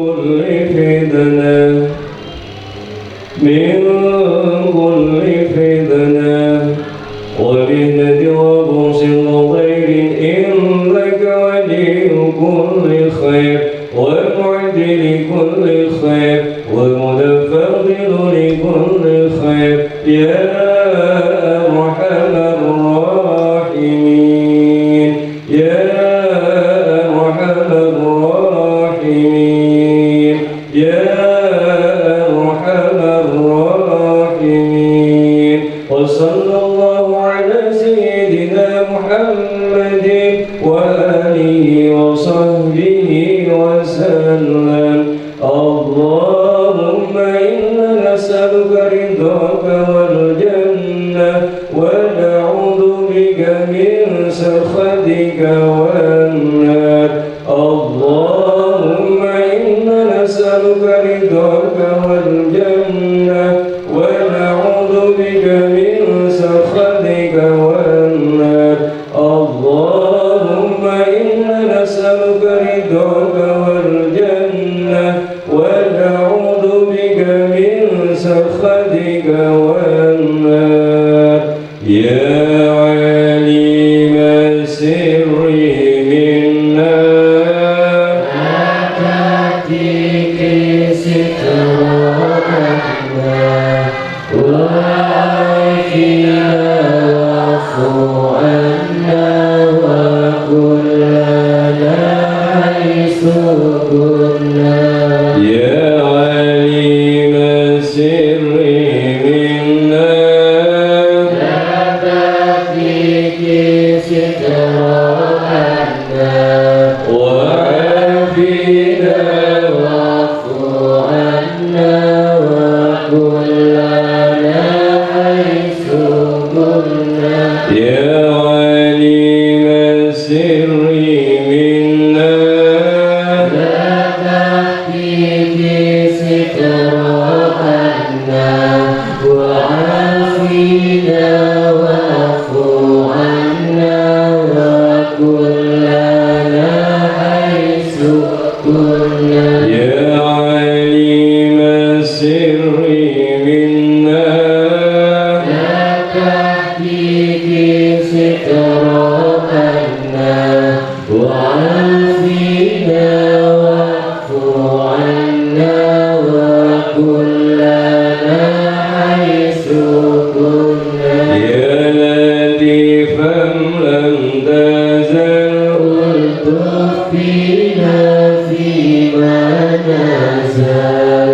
كل فتنة من كل فتنة وبهدة وبصر غير إنك ولي كل خير ومعد لكل خير ومتفضل لكل خير يا أرحم الراحمين يا أرحم الراحمين يا أرحم الراحمين وصلى الله على سيدنا محمد وآله وصحبه وسلم اللهم إنا نسألك رضاك والجنة ونعوذ بك من سخطك والنار اللهم إنا نسألك رضاك والجنة ونعوذ بك من سخطك والنار اللهم إنا نسألك رضاك والجنة ونعوذ بك من سخطك والنار يا عليم السر منا لا تأتيك سترنا وعافنا واعف عنا وكلنا حيث كنا يا عليم السر منا لا تأتيك سترنا وعافنا واعف عنا وكلنا حيث كنا يا عليم السر منا لا تأتيك سترنا وعافنا واعف عنا وكلنا حيث كنا يا عليم السر منا لا تأتيك سترنا وعافنا واعف عنا وكلنا حيث كنا يا لطيفا لم تزل ألطف بنا فيما نزل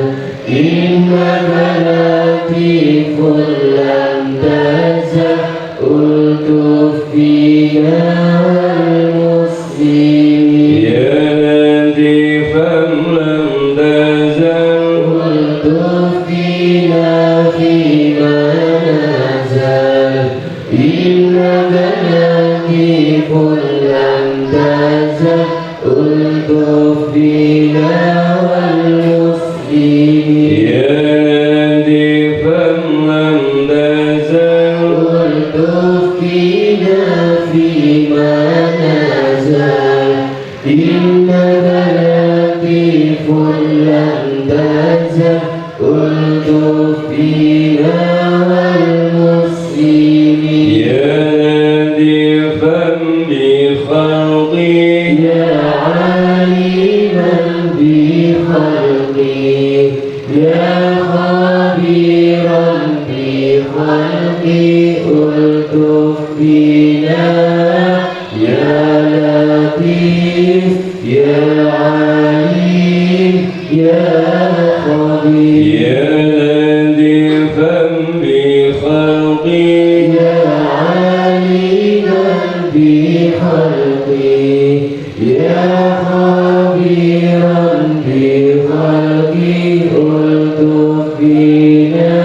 إنك لطيف لم تزل ألطف بنا والمسلمين يا لطيفا لم تزل ألطف بنا فيما نزل إنك لطيف لم تزل ألطف بنا والمسلمين يا لطيفا لم تزل ألطف بنا فيما نزل إنك لطيف لم تزل ألطف بنا والمسلمين يا لطيفا بخلقي يا عالما بخلقي يا خبيرا بخلقي ألطف بنا يا لطيف يا عليم يا خبير يا لطيفا بخلقي يا عالما بخلقي يا خبيرا بخلقي ألطف بنا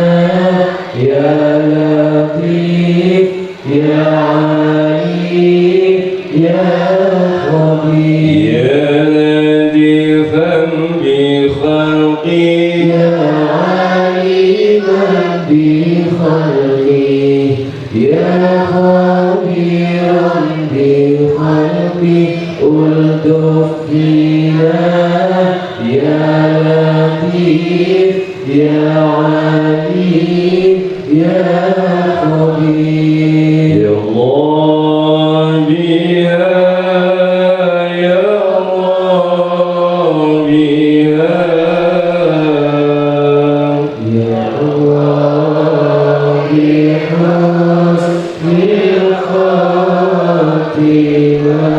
يا لطيف يا عليم يا خبير يا لطيفا بخلقي يا عليما بخلقي يا خبيرا بخلقي ألطف بنا يا لطيف يا عليم يا خبير يا الله بها يا الله بها يا الله بحسن الخاتمة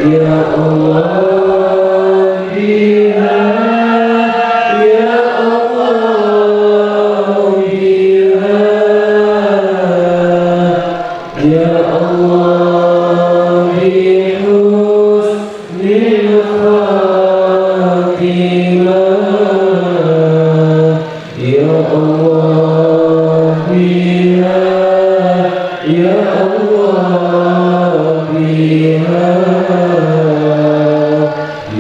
يا الله بها يا الله بها يا الله بحسن الخاتمة يا الله بها يا الله بها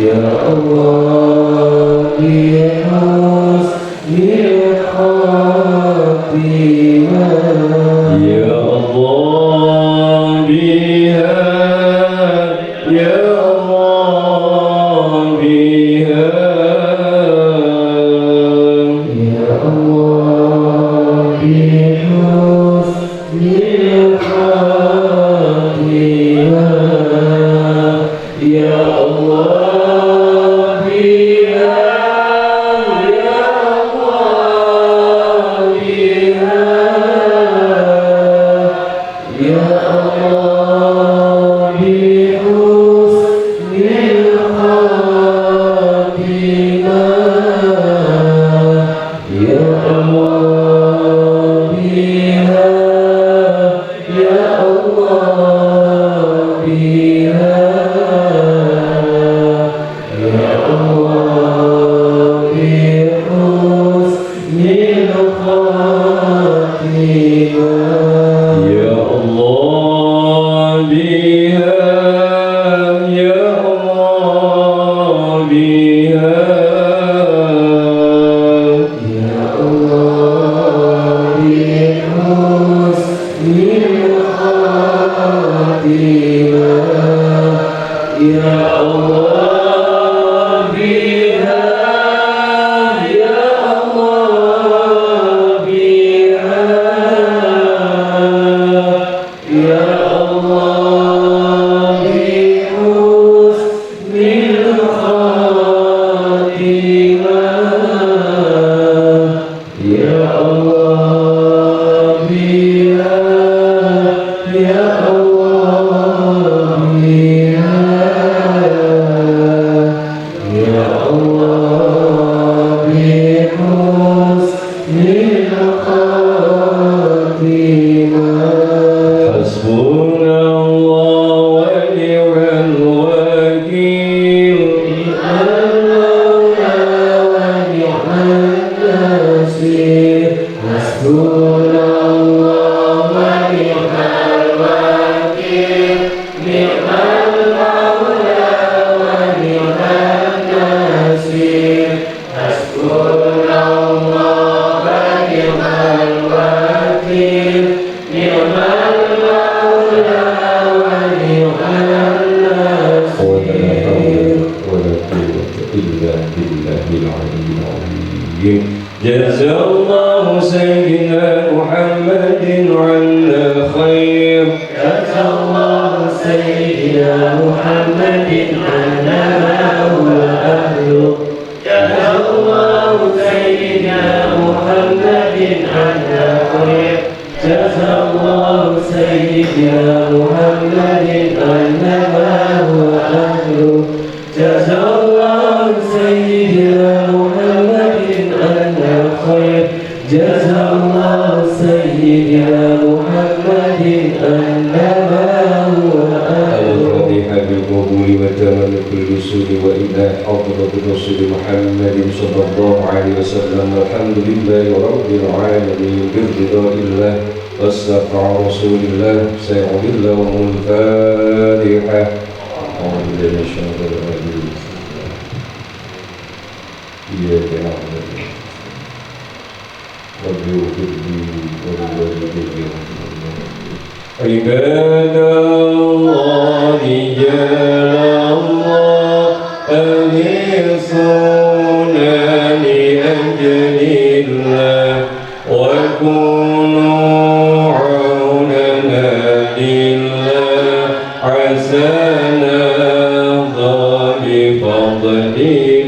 يا الله بحسن الخاتمة يا الله بها يا الله بها يا الله بحسن الخاتمة يا الله بها يا الله بها يا الله بحسن الخاتمة يا الله بها يا الله بها يا الله بحسن الخاتمة يا الله بها يا الله بها يا الله بحسن الخاتمة يا الله بها يا الله بها يا الله بحسن الخاتمة يا الله بها يا الله بها يا الله بحسن الخاتمة حسبنا الله ونعم الوكيل نعم المولى ونعم النصير حسبنا الله ونعم الوكيل نعم المولى ونعم النصير حسبنا الله ونعم الوكيل نعم المولى ونعم النصير ولا قوة إلا بالله العلي العظيم جزا الله سيدنا محمد عنا خير جزا الله سيدنا محمد عنا ما هو أهله جزا الله سيدنا محمد عنا خير جزا الله سيدنا محمد عنا ما هو أهله جزا الله سيدنا محمد عنا خير جزا الله سيدنا محمد عنا ما هو أهله الفاتحة بالقبول وتمام كل سوء وإلى حضرة الرسول محمد صلى الله عليه وسلم والحمد لله رب العالمين برضا الله واستغفر رسول الله سيعود لهم الفاتحة أعوذ بالله من الشيطان الرجيم إياك نعبد وبالوجود وبالوالدين عباد الله جل الله الخواتيم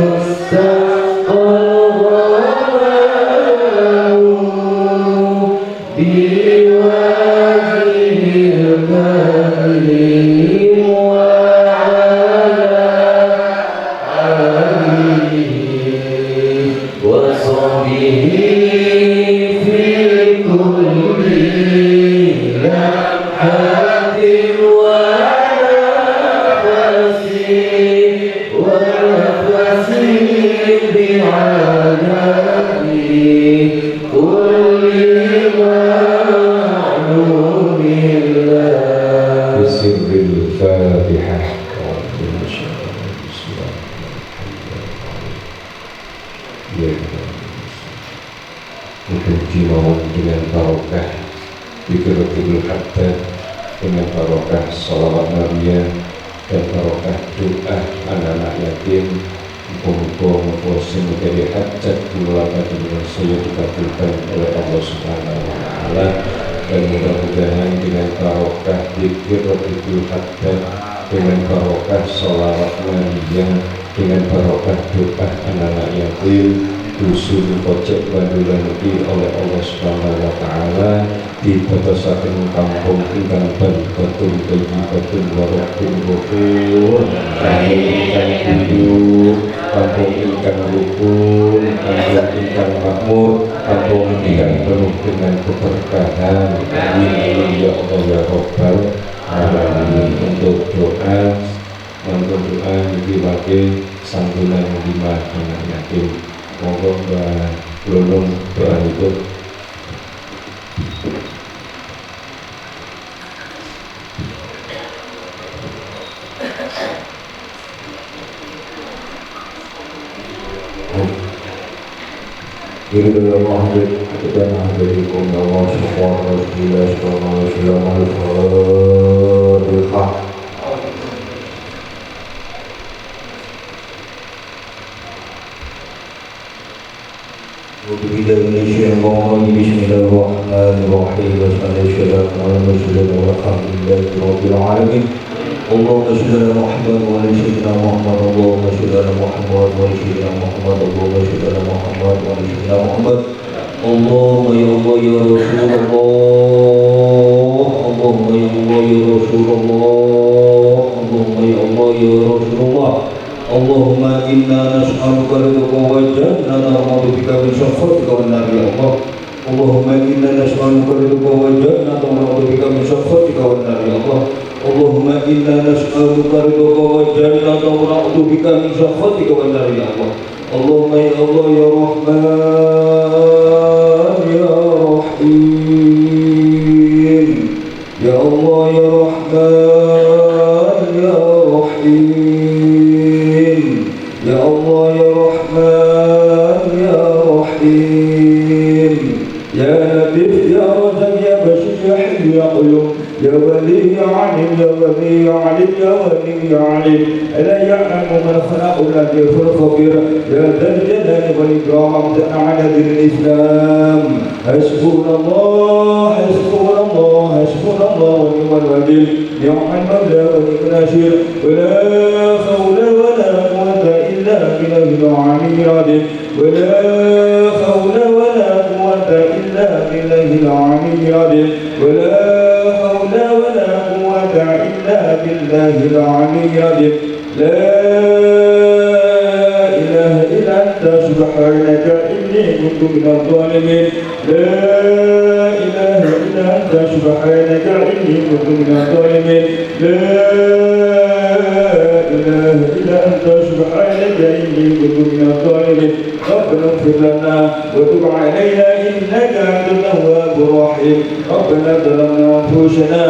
ويستسقى dengan barokah Dzikirul Haddad, dengan barokah sholawat Nabi dan barokah doa anak-anak yatim. Muka-muka menjadi hajat kula dengan saya dikabulkan oleh Allah Subhanahu wa Ta'ala, dan mudah-mudahan dengan barokah Dzikirul Haddad, dengan barokah sholawat Nabi, dengan barokah doa anak-anak yatim, usul kocek bandulan ini oleh Allah Subhanahu wa Ta'ala dibatasaken kampung ingkang Batun Batun Warakun Bogor, kampung ingkang hidup, kampung ingkang rukun, kampung ingkang makmur, kampung ingkang penuh dengan keberkahan. Amin ya Allah ya Rabbal Alamin. Untuk doa diwakil santunan 5 anak yatim. Monggo Mbak Lulung doa itu. اللهم صل على محمد وعلى سيدنا محمد. اللهم صل على محمد وعلى سيدنا محمد. اللهم صل على محمد وعلى سيدنا محمد. اللهم يا الله يا رسول الله. اللهم يا الله يا رسول الله. اللهم يا الله يا رسول الله. اللهم إنا نسألك رضاك والجنة ونعوذ بك من سخطك والنار يا الله. اللهم إنا نسألك رضاك والجنة ونعوذ بك من سخطك والنار يا الله. اللهم إنا نسألك رضاك والجنة ونعوذ بك من سخطك والنار يا الله. اللهم يا الله يا رحمن يا رحيم. يا الله يا رحمن يا رحيم. يا الله يا رحمن يا رحيم. يا لطيف يا رزاق يا بشير يا حي يا قيوم. يا ولي يا عليم يا ولي يا عليم يا ولي يا عليم. ألا يعلم من خلق ولا يغفر الفقير. يا ذا الجلال والإكرام امتن على دين الإسلام. حسبنا الله حسبنا الله حسبنا الله ونعم الوكيل. نعم المولى ونعم النصير. ولا حول ولا قوة إلا بالله العلي العظيم. ولا حول ولا قوة إلا بالله العلي العظيم. ولا حول ولا قوة إلا بالله العلي العظيم. لا إله إلا أنت سبحانك إني كنت من الظالمين. لا إله إلا أنت سبحانك إني كنت من الظالمين. لا إله إلا أنت سبحانك إني كنت من الظالمين. ربنا اغفر لنا وتب علينا إنك أنت التواب الرحيم. ربنا ظلمنا أنفسنا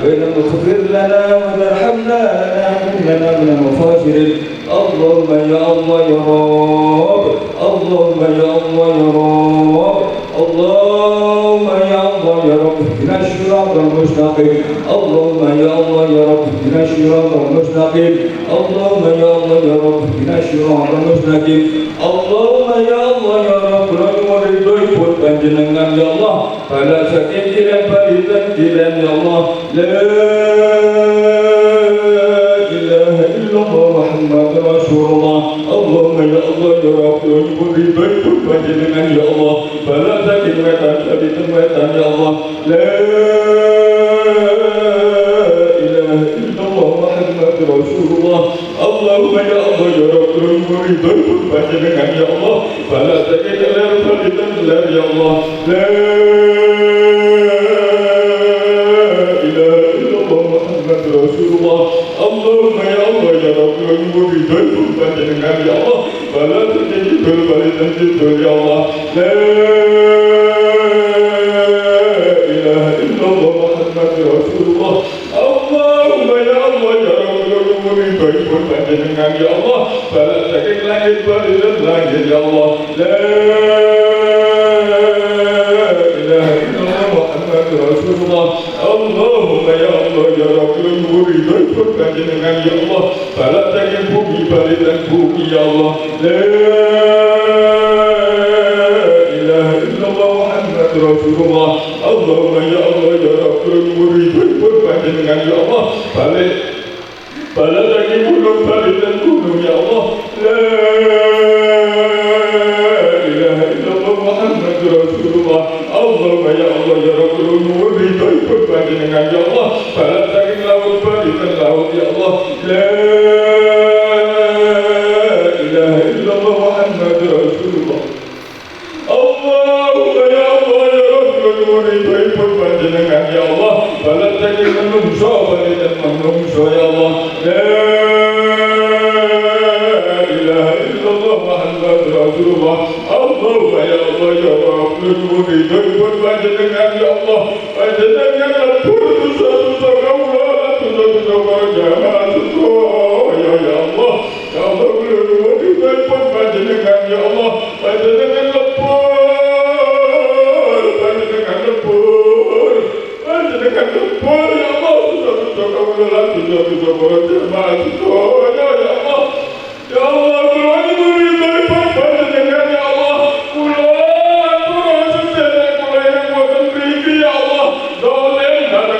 وإن لم تغفر لنا وترحمنا لنكونن من الخاسرين. اللهم يا الله يا رب. اللهم يا الله يا رب. اللهم يا الله يا رب اهدنا الصراط المستقيم. اللهم يا الله يا رب اهدنا الصراط المستقيم. اللهم يا الله يا رب اهدنا الصراط المستقيم. اللهم يا الله يا رب ridhoi pun panjenengan ya Allah. Bala saking kilen balitan kilen ya Allah. La ilaha illallah Muhammad Rasulullah. Allahumma ya Allah ya Rabb ridhoi pun panjenengan ya Allah. Bala saking wetan balitan wetan ya Allah. La ilaha illallah Muhammad Rasulullah. Allahumma ya Allah ya Rabb ridhoi pun panjenengan ya Allah bala saking ler palitan ler ya Allah la ilaha illallah Muhammad Rasulullah Allahumma ya Allah ya Rabbul muridun panjenengan ya Allah bala saking ler palitan ya Allah la ilaha illallah Muhammad Rasulullah Allahumma ya Allah ya Rabbul muridun panjenengan ya Allah bala saking langit palitan langit ya Allah la ilaha illallah Muhammad Rasulullah Allahumma ya Allah ya Rabbul muridun panjenengan ya Allah bala saking bumi palitan bumi ya Allah la ilaha illallah Muhammad Rasulullah Allahumma ya Allah ya Rabbul muridun panjenengan ya Allah bala saking gunung palitan gunung ya Allah la ilaha illallah Muhammad Rasulullah Allahumma ya Allah ya Rabbul muridun panjenengan ya Allah bala saking laut palitan laut ya Allah la ilaha illallah Muhammad Rasulullah Allahumma ya Allah ya Rabbul muridun panjenengan ya Allah bala saking menungso palitan menungso ya Allah la ilaha illallah Muhammad Rasulullah Allahumma ya Allah ya Rabbul muridun panjenengan ya Allah panjenengan lapur dosa-dosa kaula dosa-dosa para jamaah sedaya ya Allah ya Allah muridun panjenengan ya Allah panjenengan lapur panjenengan lapur panjenengan lapur ya Allah dosa-dosa kaula dosa-dosa para jamaah sedaya ya Allah ya Allah muridun panjenengan ya Allah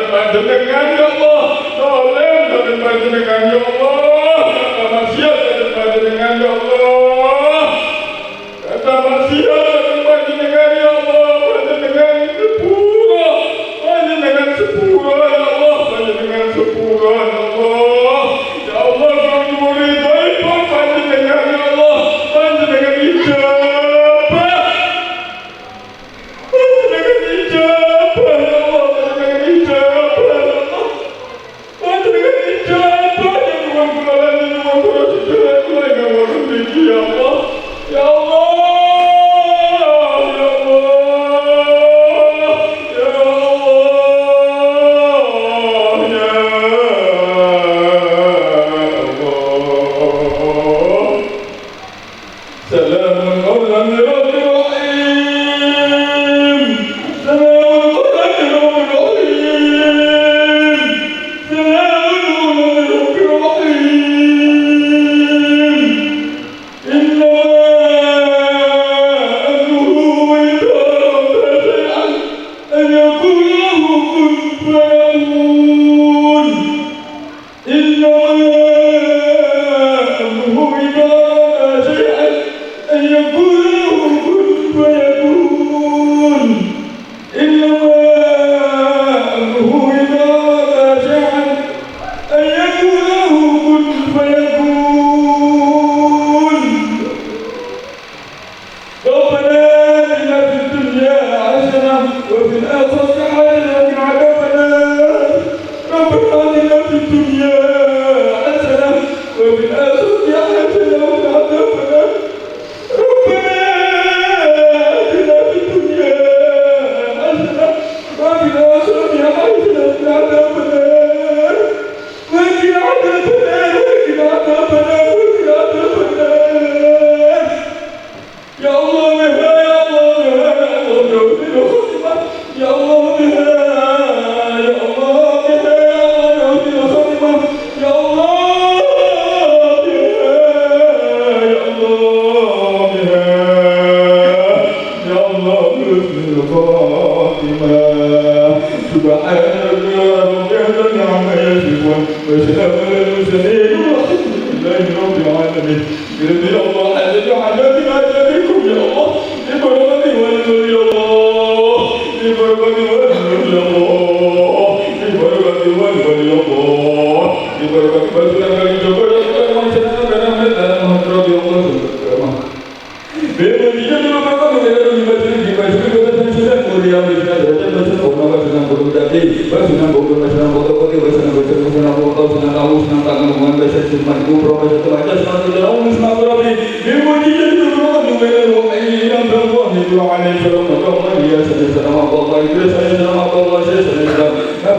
panjenengan ya Allah tolong dari panjenengan ya Allah kata maksiat dari panjenengan ya Allah kata maksiat dari panjenengan ya Allah panjenengan sepura ya Allah panjenengan sepura ya Allah ya Allah murid-murid panjenengan ya Allah panjenengan ijabah panjenengan ijabah ya Allah panjenengan ijabah ya Allah وسلام على المرسلين والحمد لله رب العالمين. يا الله حسن حاجاتنا أجلكم يا الله ببركة والنور يا الله ببركة والنور يا الله ببركة والنور يا الله ببركة والنور يا الله ببركة والنور يا الله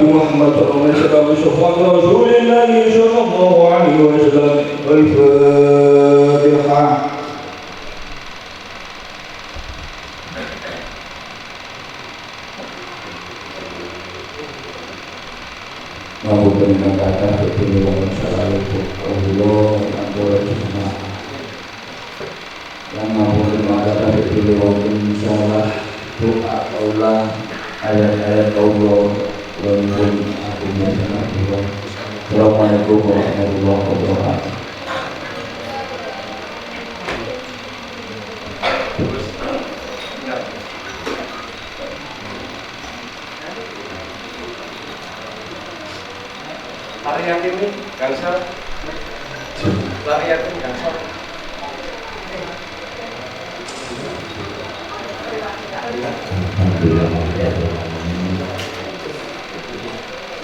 Muhammad sallallahu alaihi wasallam. Al-Fatihah. Mampu dengan kata berpeluang selalu Allah yang boleh semua yang mampu dengan kata berpeluang insyaallah doa Allah ayat-ayat Allah walaupun aku mengenal Allah. Assalamualaikum warahmatullahi wabarakatuh. Lari yakin nih, gangsal. Lari yakin gangsal.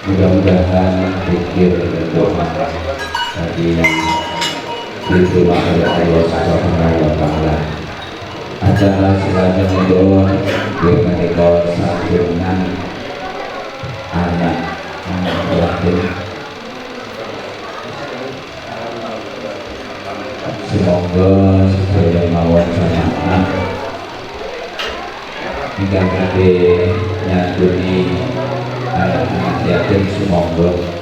Mudah-mudahan pikir dan doa tadi diterima oleh Allah Subhanahu wa Ta'ala. Acara selanjutnya menikah sanjungan anak yatim. Semoga supaya mawon jamaah hingga kade nyantuni anak-anak yatim semoga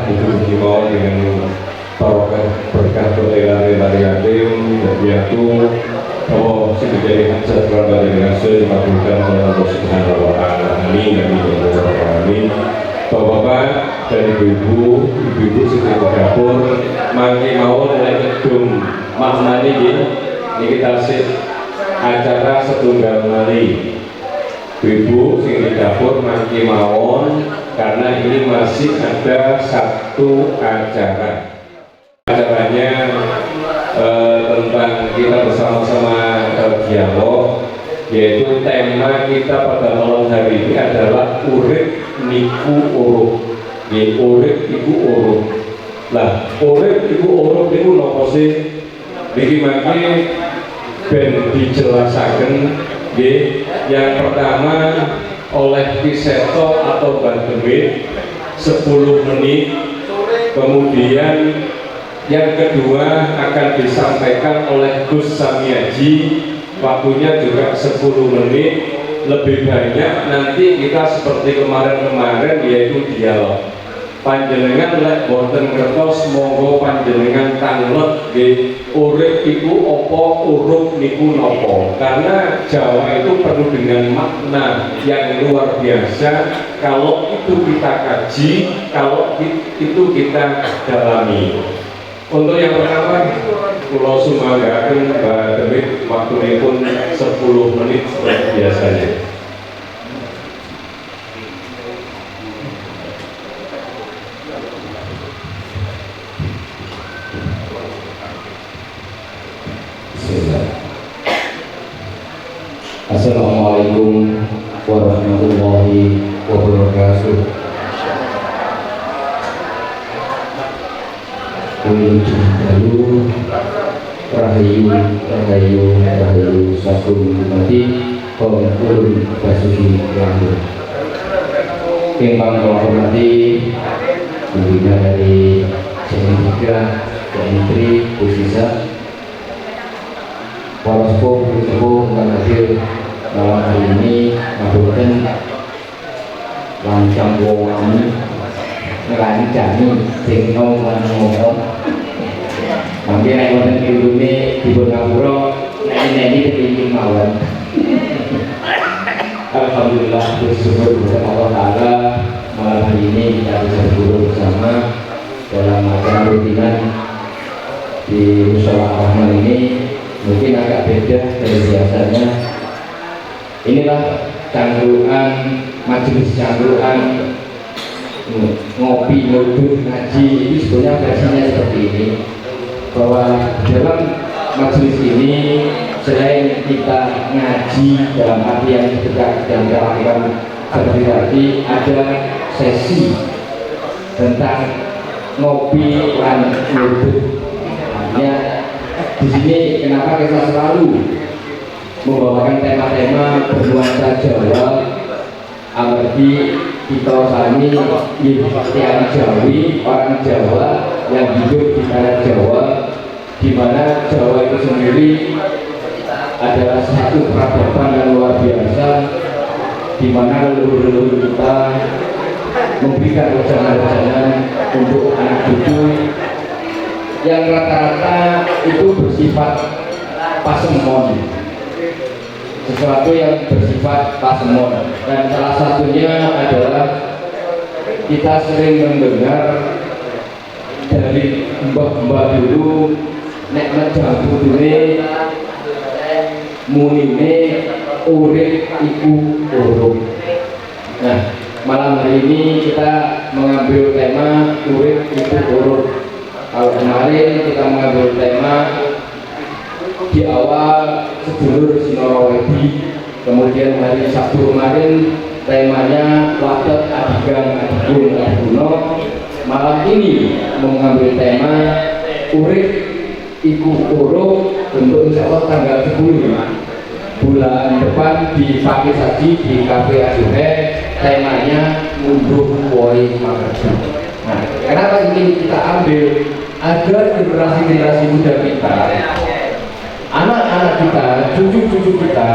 itu dimau dengan barokah berkah berlari-lari yatim dan piatu oh sedikit hajat kerabat dengan makbulkan oleh Allah Subhanahu wa Ta'ala. Amin amin amin. Bapak-bapak dan ibu-ibu sedang dapur mangke mawon mulai gedung makna ini kita sih acara setunggal kali. Ibu sing di dapur mangke mawon karena ini masih ada satu acara. Acaranya tentang kita bersama-sama dialog, yaitu tema kita pada malam hari ini adalah urip niku urip. Urip iku urip. Lah, urip iku urip niku napa sih? Niki mangke ben dijelasaken nggih. Yang pertama oleh Piseto atau Bandemit 10 menit. Kemudian yang kedua akan disampaikan oleh Gus Samiaji, waktunya juga 10 menit. Lebih banyak nanti kita seperti kemarin-kemarin yaitu dialog. Panjenengan lek boten ngertos monggo panjenengan tanglek nggih urip iku apa urup niku napa. Karena Jawa itu penuh dengan makna yang luar biasa kalau itu kita kaji, kalau itu kita dalami. Untuk yang pertama, Pulau Sumanggaken Mbak Demit, waktunya pun 10 menit seperti biasanya. Assalamualaikum warahmatullahi wabarakatuh. Wilujeng dalu rahayu satu mati kaum ulun basuki langgeng. Ingkang kula hormati pimpinan dari Sentra Menteri Pusisa, para sepuh yang hadir malam hari ini, ngapunten lancang wong ngelancani sing ngomong. Mungkin nek wonten ilmune dipun ngapura nek kepingin mawon. Alhamdulillah bersyukur kepada Allah Ta'ala malam hari ini kita bisa berguru bersama dalam acara rutinan di Mushola Rahman ini. Mungkin agak beda dari biasanya. Inilah cangkruan majelis cangkruan ngopi nuduk ngaji itu sebenarnya versinya seperti ini, bahwa dalam majelis ini selain kita ngaji dalam arti yang dekat dan melakukan seperti tadi, ada sesi tentang ngopi dan nuduk. Artinya di sini kenapa kita selalu membawakan tema-tema bernuansa Jawa, arti kita sani tiang Jawi, orang Jawa yang hidup di tanah Jawa, di mana Jawa itu sendiri adalah satu peradaban yang luar biasa, di mana leluhur-leluhur kita memberikan rencana-rencana untuk anak cucu yang rata-rata itu bersifat pasemon, sesuatu yang bersifat pasemon. Dan salah satunya adalah kita sering mendengar dari mbah-mbah dulu, nek menjang putune munine urip iku urip. Nah, malam hari ini kita mengambil tema urip iku urip. Kalau kemarin kita mengambil tema di awal sedulur Sinorowedi, kemudian hari Sabtu kemarin temanya Watet Adigang Adigung Adiguno. Malam ini mengambil tema urip iku urip, untuk insya Allah tanggal 10 bulan depan di Pagi Saji di Cafe Ajuhe, temanya mundur woi maju. Nah, kenapa ini kita ambil agar generasi-generasi muda kita, anak-anak kita, cucu-cucu kita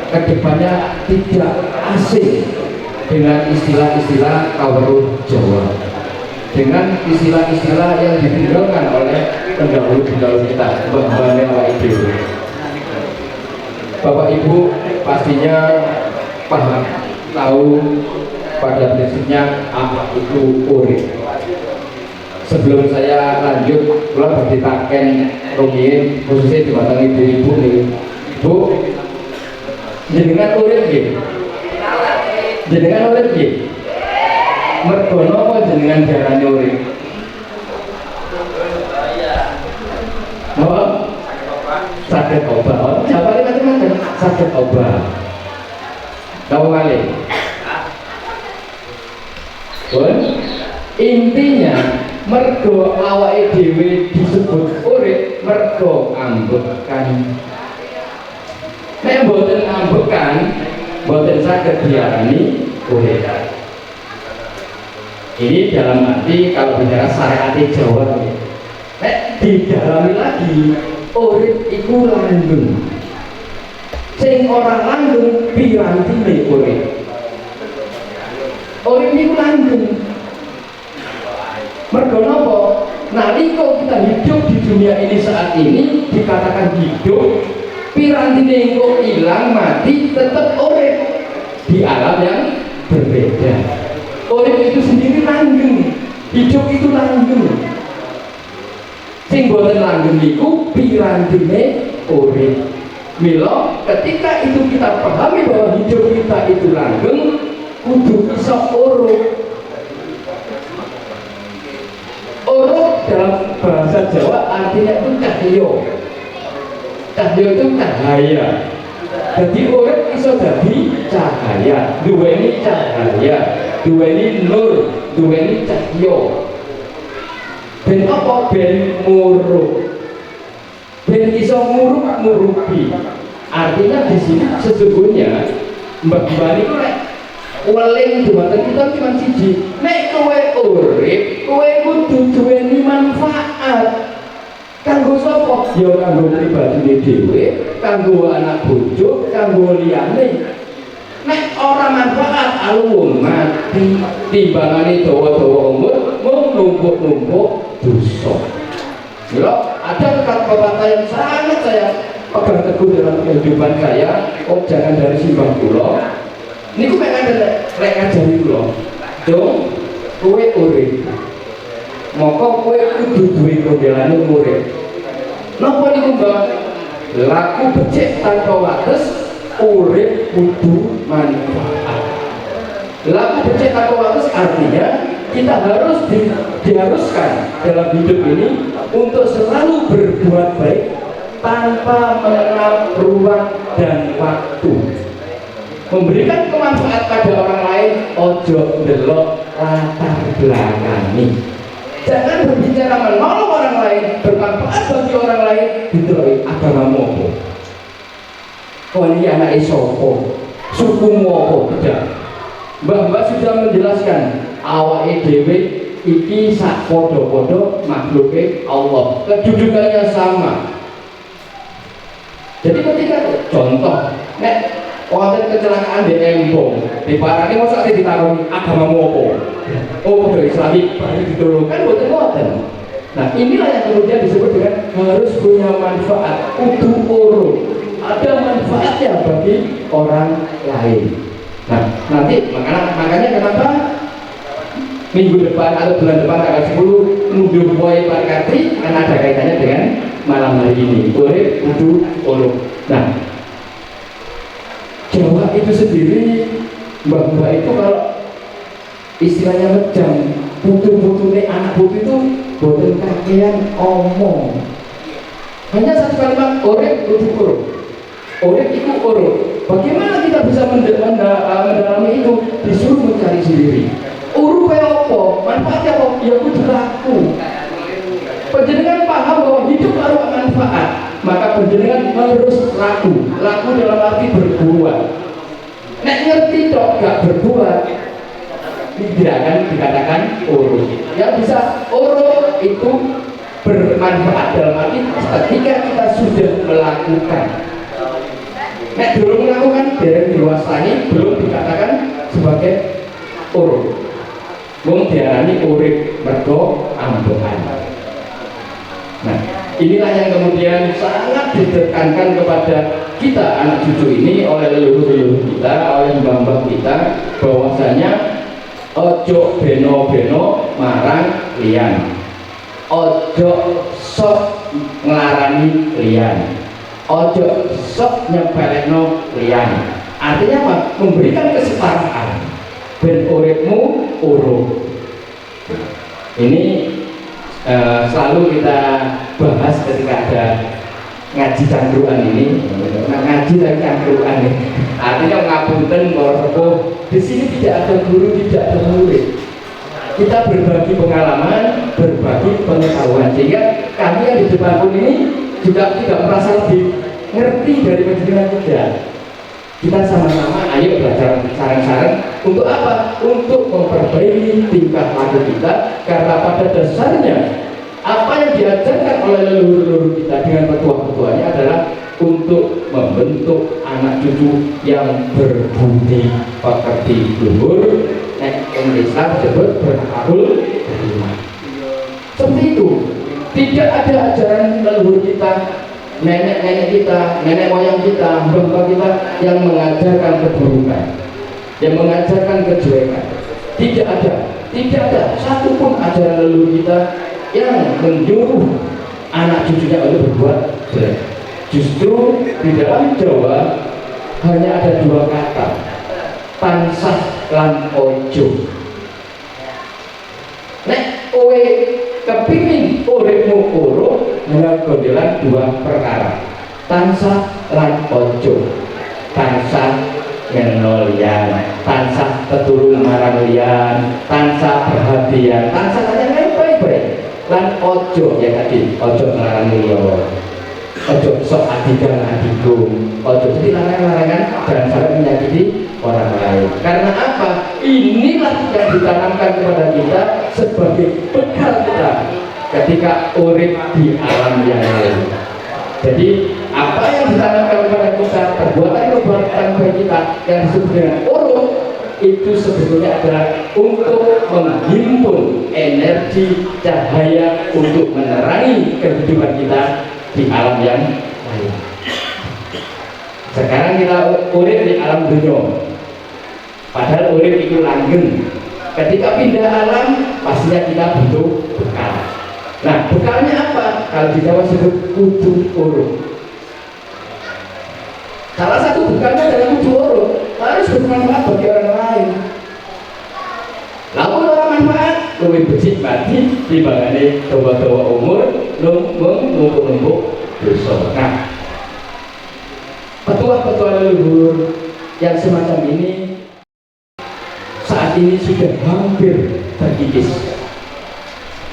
kedepannya tidak asing dengan istilah-istilah kaum Jawa. dengan istilah-istilah yang ditinggalkan oleh pendahulu-pendahulu kita, bahwa itu. Bapak Ibu pastinya paham, tahu pada prinsipnya apa itu urip. Sebelum saya lanjut, kalau beritakan rumiyin khususnya dibatang ibu-ibu nih, Bu, jenengan urip nggih? Jenengan urip nggih? Mergo napa jenengan diarani urip? Napa? Saged obah. Jawabane macam-macam. Saged obah. Tahu kali? Pun intinya mergo awake dhewe disebut urip mergo ambekan. Nek mboten ambekan, mboten saged diarani urip. Ini dalam arti kalau bicara syariat Jawa, nek didalami lagi, urip iku langgeng. Sing ora langgeng pirantine urip. Urip iku langgeng. Mergo napa? Nalika kita hidup di dunia ini saat ini dikatakan hidup, pirantine engko ilang mati tetap urip di alam yang berbeda. Urip itu sendiri langgeng, hidup itu langgeng. Sing boten langgeng niku pirantine urip. Mila ketika itu kita pahami bahwa hidup kita itu langgeng, kudu iso urip. Urip dalam bahasa Jawa artinya itu cahyo. Cahyo itu cahaya. Jadi urip iso dadi cahaya, duweni cahaya, duweni nur, duweni cahyo. Ben apa? Ben murup. Ben iso murupi. Artinya di sini sesungguhnya Mbak Bani itu weling dumateng kita cuma siji. Nek kowe urip, kowe kudu duweni manfaat. Kanggo sapa? Ya kanggo pribadine dhewe, kanggo anak bojo, kanggo liyane. Nek ora manfaat alung mati, timbangane dawa-dawa umur, mung numpuk-numpuk dosa. Mila ada kata-kata yang sangat saya pegang teguh dalam kehidupan saya. Oh, jangan dari simbang kula. Niku mek ngajari kula. Dong, kowe urip. Maka kowe kudu duwe kondelane urip. Napa niku, Mbak? Laku becik tanpa wates, urip kudu manfaat. Laku becik tanpa wates artinya kita harus diharuskan dalam hidup ini untuk selalu berbuat baik tanpa mengenal ruang dan waktu. Memberikan kemanfaat pada orang lain, ojo ndelok latar belakangnya. Jangan berbicara menolong orang lain, bermanfaat bagi orang lain, didelok agamamu apa? Kau ini anak sopo, sukumu apa? Tidak. Mbah-mbah sudah menjelaskan awake dhewe iki sak podo-podo makhluke Allah, kedudukannya sama. Jadi ketika contoh, nek wonten kecelakaan di Embong, diparani mosok ditakoni agamamu apa? Oh, podo Islami, bari ditolongkan boten-boten. Nah, inilah yang kemudian disebut dengan harus punya manfaat, kudu urut. Ada manfaatnya bagi orang lain. Nah, nanti makanya kenapa minggu depan atau bulan depan tanggal 10 ngunduh Boy Parkati karena ada kaitannya dengan malam hari ini. Urip kudu urut. Nah, Jawa itu sendiri, mbak-mbak itu kalau istilahnya ngejam putu-putune anak putu itu boten kakean omong. Hanya satu kalimat, urip kudu urut. Urip itu urut. Bagaimana kita bisa mendalami itu? Disuruh mencari sendiri. Urut kayak apa? Manfaatnya apa? Ya kudu laku. Penjenengan paham bahwa hidup harus manfaat, maka penjenengan harus laku. Laku dalam arti berbuat. Nek ngerti dok gak berbuat, tidak akan dikatakan urut. Yang bisa urut itu bermanfaat dalam arti ketika kita sudah melakukan. Nek belum melakukan, dereng diwasani, belum dikatakan sebagai urut. wong diarani urip mergo ambekan. Nah, inilah yang kemudian sangat ditekankan kepada kita anak cucu ini oleh leluhur-leluhur kita, oleh mbah-mbah kita, bahwasanya ojo beno-beno marang liyan, ojo sok ngelarani liyan, ojo sok nyepelekno liyan. Artinya apa? Memberikan kesetaraan ben uripmu urip. Ini selalu kita bahas ketika ada ngaji cangkruan ini. Ngaji dan cangkruan ini artinya ngapunten para sepuh, di sini tidak ada guru, tidak ada murid. Kita berbagi pengalaman, berbagi pengetahuan, sehingga kami yang di depan pun ini juga tidak merasa lebih ngerti dari penjenengan kita. Kita sama-sama ayo belajar sarang-sarang untuk apa? Untuk memperbaiki tingkah laku kita, karena pada dasarnya apa yang diajarkan oleh leluhur-leluhur kita dengan petua-petuanya adalah untuk membentuk anak cucu yang berbudi pekerti luhur, yang Islam disebut berakul karimah. Seperti itu. Tidak ada ajaran leluhur kita, nenek-nenek kita, nenek moyang kita, mbah kita yang mengajarkan keburukan, yang mengajarkan kejelekan. Tidak ada satupun ajaran leluhur kita yang menyuruh anak cucunya untuk berbuat jelek. Justru di dalam Jawa hanya ada dua kata, tansah lan ojo. Nek kowe kepingin uripmu urip, gondelan dua perkara, tansah lan ojo. Tansah ngeno liyan, tansah tetulung marang liyan, tansah perhatian, tansah yang baik-baik. Lan ojo ya tadi, ojo ngelarang liya, ojo sok adikan adikku, ojo jadi larangan-larangan dan sampai menyakiti orang lain. Karena apa? Inilah yang ditanamkan kepada kita sebagai bekal kita ketika urip di alam yang lain. Jadi apa yang ditanamkan kepada kita, perbuatan baik kita yang disebut dengan urip, itu sebetulnya adalah untuk menghimpun energi cahaya untuk menerangi kehidupan kita di alam yang lain. Sekarang kita urip di alam dunia, padahal urip itu langgeng. Ketika pindah alam, pastinya kita butuh bekal. Nah, bekalnya apa? Kalau di Jawa disebut kudu urip. Salah satu bekalnya adalah kudu urip, harus bermanfaat bagi orang lain. Lalu orang manfaat, lebih becik mati timbangane dawa-dawa umur, numpuk-numpuk dosa. Nah, petua-petua leluhur yang semacam ini saat ini sudah hampir terkikis.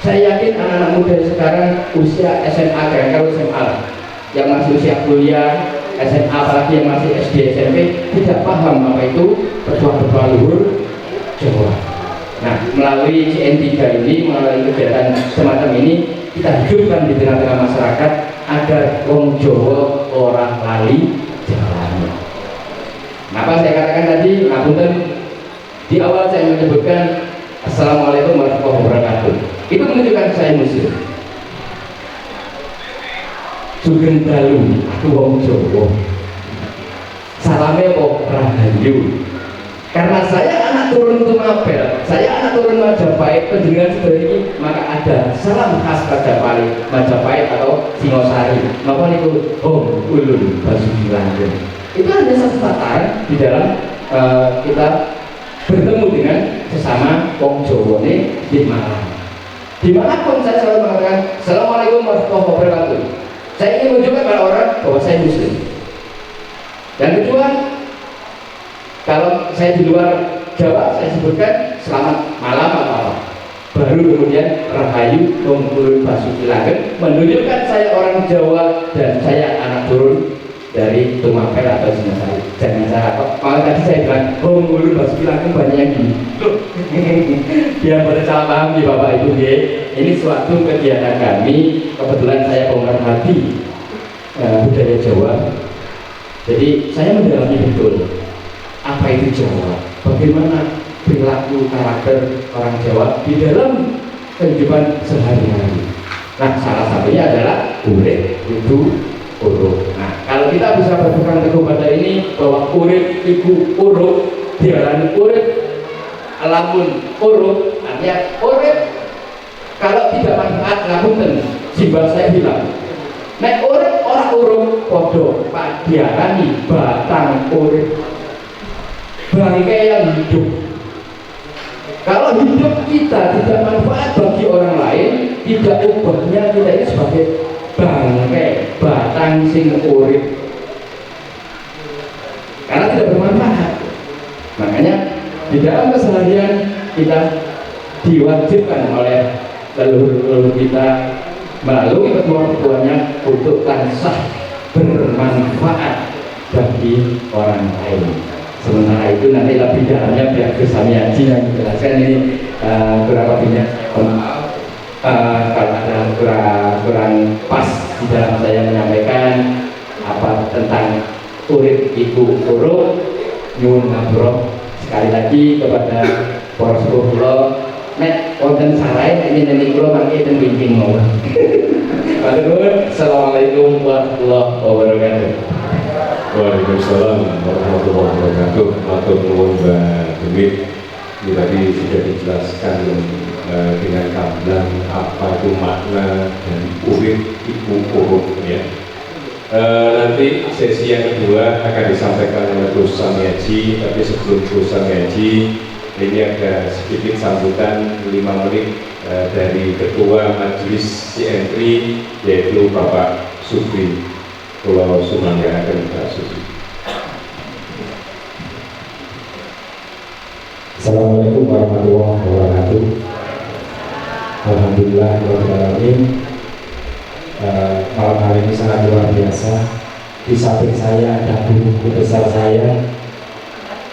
Saya yakin anak-anak muda sekarang usia SMA, kalau SMA yang masih usia kuliah, SMA apalagi yang masih SD, SMP tidak paham apa itu petua-petua leluhur Jawa. Nah, melalui CN3 ini, melalui kegiatan semacam ini, kita hidupkan di tengah-tengah masyarakat agar wong Jawa orang lali jalan. Kenapa saya katakan tadi, ngapunten, di awal saya menyebutkan Assalamualaikum warahmatullahi wabarakatuh. Itu menunjukkan saya muslim. Sugeng dalu, aku wong Jawa. Salame kok rahayu. Karena saya anak turun Tumapel, saya anak turun Majapahit, penjenengan seperti ini, maka ada salam khas Majapahit atau Singosari. Maka itu ulun Basuki Langgeng. Itu hanya satu tataran di dalam kita bertemu dengan sesama wong Jawa ini di Malang. Dimanapun saya selalu mengatakan Assalamualaikum warahmatullahi wabarakatuh. Saya ingin menunjukkan pada orang bahwa saya muslim. Yang kedua, kalau saya di luar Jawa, saya sebutkan selamat malam atau apa. Baru kemudian Rahayu Ulun Basuki Langgeng menunjukkan saya orang Jawa dan saya anak turun dari Tumapel atau Singasari. Jangan salah kok. Malah tadi saya bilang, Ulun Basuki Langgeng banyak yang gini. Biar pada salah paham nih Bapak Ibu ya. Ini suatu kegiatan kami. Kebetulan saya pemerhati budaya Jawa. Jadi saya mendalami betul apa itu Jawa, bagaimana perilaku karakter orang Jawa di dalam kehidupan sehari-hari. Nah, salah satunya adalah urip iku urip. Nah, kalau kita bisa berpegang teguh pada ini bahwa urip iku urip, diarani urip, lamun urip artinya urip kalau tidak manfaat ngapunten jiwa saya hilang. Nek urip ora urip padha Pak diarani batang urip, bangkai yang hidup. Kalau hidup kita tidak manfaat bagi orang lain, tidak ubahnya kita ini sebagai bangkai batang sing urip, karena tidak bermanfaat. Makanya di dalam keseharian kita diwajibkan oleh leluhur kita melalui ketua-ketuanya untuk tansah bermanfaat bagi orang lain. Sementara itu nanti lebih dalamnya biar Gusami Haji yang menjelaskan ini kurang lebihnya. Kalau ada kurang pas di dalam saya menyampaikan apa tentang urip iku urip, nyuwun ngapura sekali lagi kepada para sepuh kula. Nek wonten sarai ini kula mangke ten bimbing mawon. Assalamualaikum warahmatullahi wabarakatuh. Waalaikumsalam warahmatullahi wabarakatuh. Matur nuwun Mbak Demit. Ini tadi sudah dijelaskan dengan gamblang apa itu makna dari urip iku urip ya. Nanti sesi yang kedua akan disampaikan oleh Gus Sami Haji, tapi sebelum Gus Sami Haji ini ada sedikit sambutan 5 menit dari Ketua Majelis CN3 yaitu Bapak Supri Pulau Sumangga akan Pak Supri. Assalamualaikum warahmatullahi wabarakatuh. Alhamdulillah malam hari ini sangat luar biasa. Di samping saya ada guru besar saya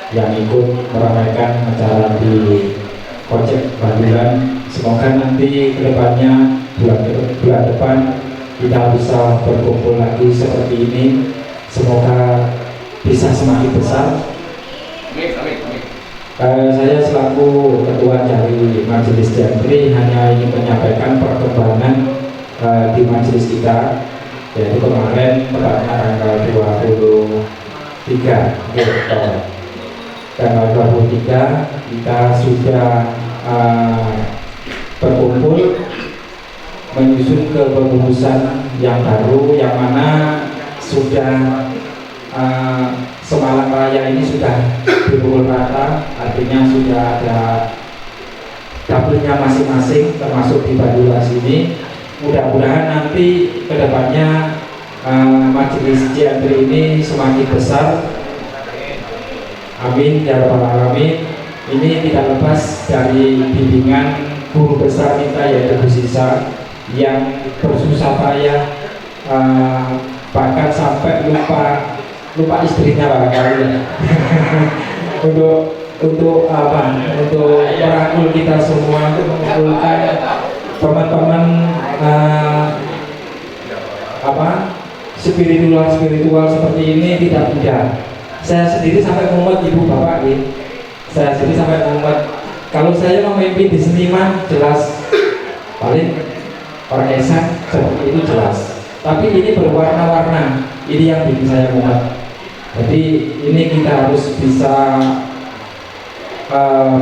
yang ikut meramaikan acara di Project Bandulan. Semoga nanti kedepannya bulan depan kita bisa berkumpul lagi seperti ini. Semoga bisa semakin besar. Saya selaku ketua dari Majelis Jantri hanya ingin menyampaikan perkembangan di majelis kita, yaitu kemarin tepatnya tanggal 23 Oktober. Tanggal 23 kita sudah berkumpul menyusun ke keputusan yang baru, yang mana sudah semalam raya ini sudah dipukul rata, artinya sudah ada dapurnya masing-masing termasuk di Bandula sini. Mudah-mudahan nanti kedepannya majelis Jantri ini semakin besar. Amin ya rabbal alamin. Ini tidak lepas dari bimbingan guru besar kita yaitu Bu Sisa yang bersusah payah bahkan sampai lupa istrinya barangkali untuk merangkul kita semua, untuk mengumpulkan teman-teman spiritual seperti ini tidak mudah. Saya sendiri sampai mumet ibu bapak ini. Saya sendiri sampai mumet. Kalau saya memimpin di seniman jelas paling orang esan seperti itu jelas. Tapi ini berwarna-warna. Ini yang bikin saya mumet. Jadi ini kita harus bisa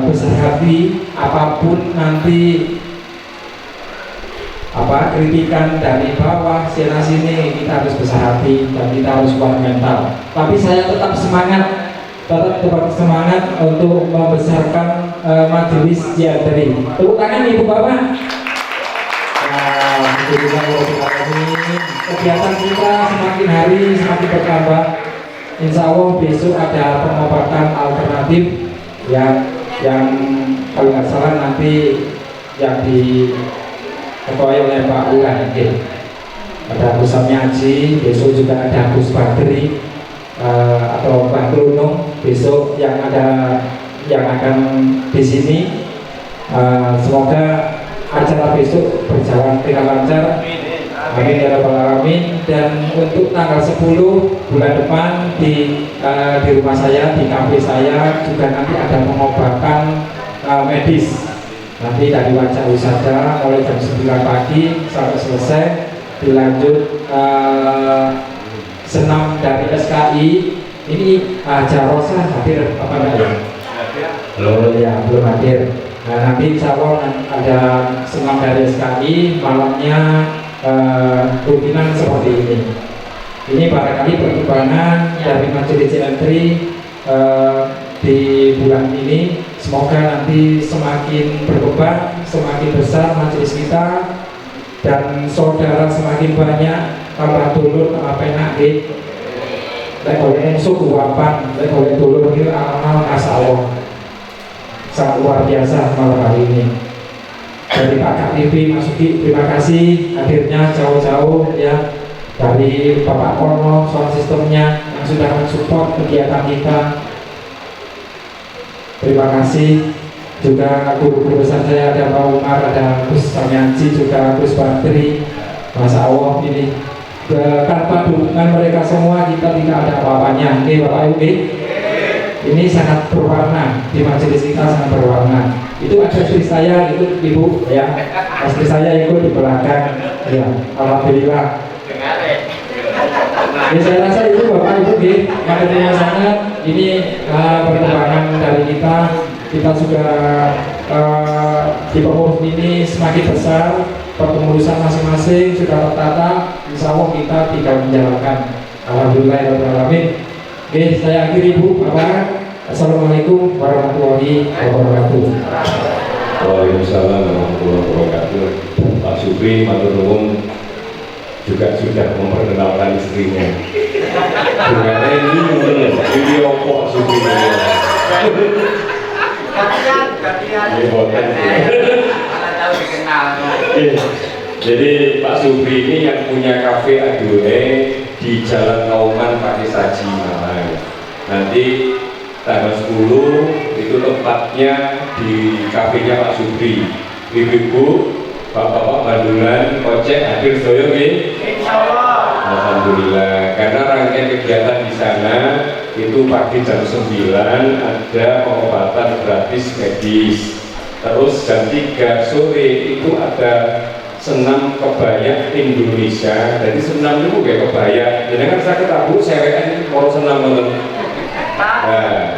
besar hati apapun nanti kritikan dari bawah sana sini, kita harus besar hati dan kita harus kuat mental. Tapi saya tetap semangat untuk membesarkan majelis Jantri. Tepuk tangan ibu bapak. Kegiatan kita semakin hari semakin bertambah. Insya Allah besok ada pengobatan alternatif yang kalau nggak salah nanti yang diketuai oleh Pak Lurah. Ada Gus Sami Haji, besok juga ada Gus Badri atau Pak Bruno besok yang akan di sini. Semoga acara besok berjalan dengan lancar. Amin ya rabbal alamin. Dan untuk tanggal 10 bulan depan di rumah saya, di kafe saya juga nanti ada pengobatan medis. Nanti dari Wajah Wisata mulai jam 9 pagi sampai selesai, dilanjut senam dari SKI. Ini Jarosa hadir apa enggak ya? Belum ya, belum hadir. Nah, nanti insya Allah ada senam dari SKI, malamnya rutinan seperti ini. Ini barangkali perkembangan dari majelis entry di bulan ini. Semoga nanti semakin berkembang, semakin besar majelis kita, dan saudara semakin banyak. Tambah dulur, tambah penak gitu. Lek oleh musuh kuwapan, lek oleh dulur ini amal masalah. Sangat luar biasa malam hari ini. Dari Pak Kak TV Mas Uki, terima kasih hadirnya jauh-jauh ya, dari Bapak Kono sound sistemnya yang sudah mensupport kegiatan kita. Terima kasih juga guru-guru besar saya, ada Pak Umar, ada Gus Samyanci, juga Gus Badri. Masya Allah, ini tanpa dukungan mereka semua kita tidak ada apa-apanya. Ini Bapak Ibu, ini sangat berwarna, di majelis kita sangat berwarna. Itu ada istri saya, itu Ibu ya, istri saya ikut di belakang ya, alhamdulillah. Ya, saya rasa itu Bapak Ibu yang terima sangat. Ini perkembangan dari kita sudah di pengurus ini semakin besar, kepengurusan masing-masing sudah tertata. Insya Allah kita tidak menjalankan. Alhamdulillah ya Rabbil alamin. Oke, saya akhiri Bu. Assalamualaikum warahmatullahi wabarakatuh. Waalaikumsalam warahmatullahi wabarakatuh. Pak Supri matur nuwun juga sudah memperkenalkan istrinya. Dengan ini video Pak Supri. Jadi Pak Supri ini yang punya kafe Adone di Jalan Kauman Pakai Saji Malang. Nanti tanggal 10 itu tempatnya di kafenya Pak Supri. Ibu-ibu, bapak-bapak Bandulan, Kocek hadir soyo nggih? Insyaallah. Alhamdulillah. Karena rangkaian kegiatan di sana itu pagi jam 9 ada pengobatan gratis medis. Terus jam 3 sore itu ada senam kebaya Indonesia. Jadi senam itu kayak kebaya. Jadi kan saya ketahui sewekan mau senam nonton. Nah,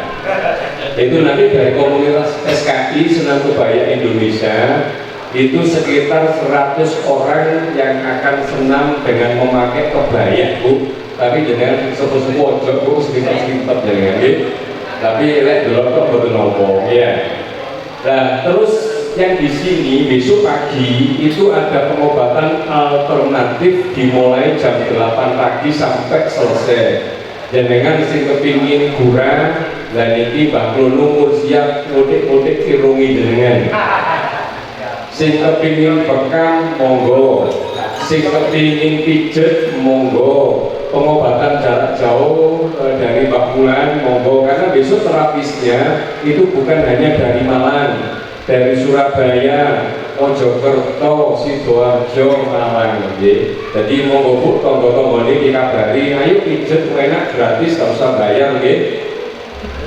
itu nanti dari komunitas SKI Senam Kebaya Indonesia itu sekitar 100 orang yang akan senam dengan memakai kebaya Bu. Tapi jangan sepuh-sepuh ojo Bu, sedikit-sedikit jangan gitu. Tapi lek dulu kok betul nopo ya. Nah, terus yang di sini besok pagi itu ada pengobatan alternatif dimulai jam 8 pagi sampai selesai. Dan dengan sing kepingin kurang dan ini Mbak Klono siap mudik-mudik kirungi dengan sing kepingin bekam monggo, sing kepingin pijet monggo, pengobatan jarak jauh dari Mbak Bulan monggo, karena besok terapisnya itu bukan hanya dari Malang, dari Surabaya, Mojokerto, Sidoarjo, Malang. Jadi monggo Bu, tonggo-tonggo ini dikabari, ayo pijet enak gratis, gak usah bayar nggih.